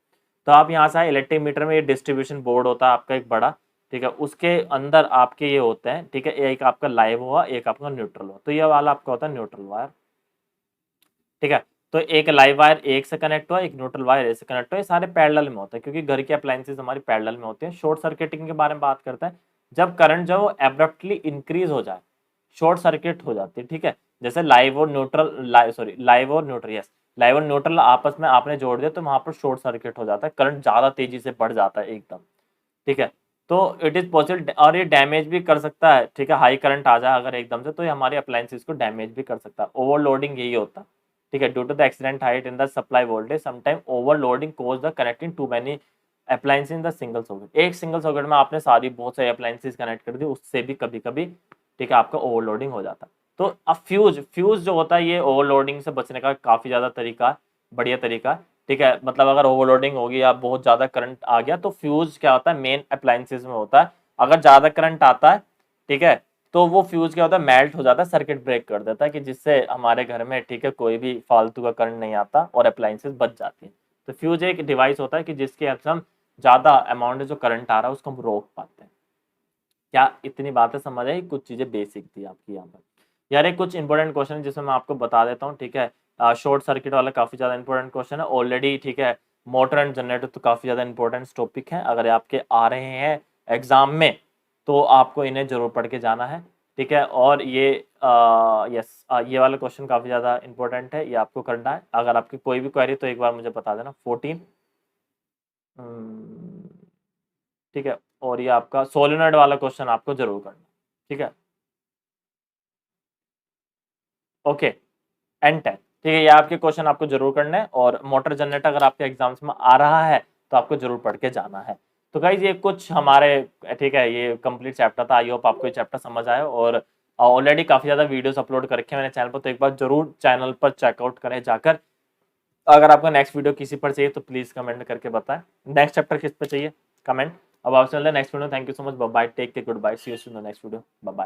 तो आप यहाँ से इलेक्ट्रिक मीटर में ये डिस्ट्रीब्यूशन बोर्ड होता है आपका एक बड़ा, ठीक है, उसके अंदर आपके ये होते हैं, ठीक है, एक आपका लाइव हुआ एक आपका न्यूट्रल हुआ, तो ये वाला आपका होता है न्यूट्रल वायर, ठीक है। तो एक लाइव वायर एक से कनेक्ट हुआ एक न्यूट्रल वायर एक से कनेक्ट हुआ, ये सारे पैरेलल में होते हैं क्योंकि घर के अप्लायंसेज हमारी पैरेलल में होते हैं। शॉर्ट सर्किटिंग के बारे में बात करते हैं, जब करंट जो है एब्रप्टली इंक्रीज हो जाए, शॉर्ट सर्किट हो जाती है, ठीक है, जैसे लाइव और न्यूट्रल, लाइव और न्यूट्रल, यस, लाइव और न्यूट्रल आपस में आपने जोड़ दिया तो वहां पर शॉर्ट सर्किट हो जाता है, करंट ज्यादा तेजी से बढ़ जाता है एकदम, ठीक है। तो इट इज पॉसिबल, और ये डैमेज भी कर सकता है, ठीक है, हाई करंट आ जाए अगर एकदम से तो ये हमारे अप्लायंसेस को डैमेज भी कर सकता है। ओवरलोडिंग यही होता है, ठीक है, due to the accident height in the supply voltage sometime overloading cause the connecting to many appliances in the single socket. एक सिंगल सॉकेट में आपने सारी बहुत सारी अप्लायंसेस कनेक्ट कर दी, उससे भी कभी कभी, ठीक है, आपका ओवरलोडिंग हो जाता है। तो अब फ्यूज जो होता है ये ओवरलोडिंग से बचने का काफी ज्यादा तरीका, बढ़िया तरीका, ठीक है, मतलब अगर ओवरलोडिंग होगी या बहुत ज्यादा करंट आ गया तो फ्यूज क्या होता है मेन अप्लायंसेस में होता है, अगर ज्यादा करंट आता है, ठीक है, तो वो फ्यूज क्या होता है मेल्ट हो जाता है, सर्किट ब्रेक कर देता है कि जिससे हमारे घर में, ठीक है, कोई भी फालतू का करंट नहीं आता और अप्लायंसेस बच जाती है। तो फ्यूज एक डिवाइस होता है कि जिसके हेल्प से हम ज्यादा अमाउंट में जो करंट आ रहा है उसको हम रोक पाते हैं। क्या इतनी बातें समझ आई, कुछ चीजें बेसिक थी आपकी यहाँ पर यार। एक कुछ इंपॉर्टेंट क्वेश्चन जिसमें मैं आपको बता देता हूँ, ठीक है, शॉर्ट सर्किट वाला काफी ज्यादा इंपॉर्टेंट क्वेश्चन है ऑलरेडी, ठीक है। मोटर एंड जनरेटर तो काफी ज्यादा इंपॉर्टेंट टॉपिक है, अगर आपके आ रहे हैं एग्जाम में तो आपको इन्हें जरूर पढ़ के जाना है, ठीक है। और ये यस ये वाला क्वेश्चन काफी ज्यादा इंपॉर्टेंट है, ये आपको करना है। अगर आपकी कोई भी क्वेरी तो एक बार मुझे बता देना। 14 ठीक है, और ये आपका सोलेनॉइड वाला क्वेश्चन आपको जरूर करना, ठीक है, ओके, एंड 10, ठीक है, ये आपके क्वेश्चन आपको जरूर करना है। और मोटर जनरेटर अगर आपके एग्जाम्स में आ रहा है तो आपको जरूर पढ़ के जाना है। तो गाइज ये कुछ हमारे, ठीक है, ये कंप्लीट चैप्टर था। आई होप आपको ये चैप्टर समझ आया, और ऑलरेडी काफी ज्यादा वीडियोस अपलोड कर रखे हैं मैंने चैनल पर, तो एक बार जरूर चैनल पर चेकआउट करें जाकर। अगर आपको नेक्स्ट वीडियो किसी पर चाहिए तो प्लीज कमेंट करके बताएं, नेक्स्ट चैप्टर किस पर चाहिए, कमेंट। अब आपसे मिलते हैं next video, thank you so much, bye bye, take care, goodbye, see you soon in the next video, bye bye.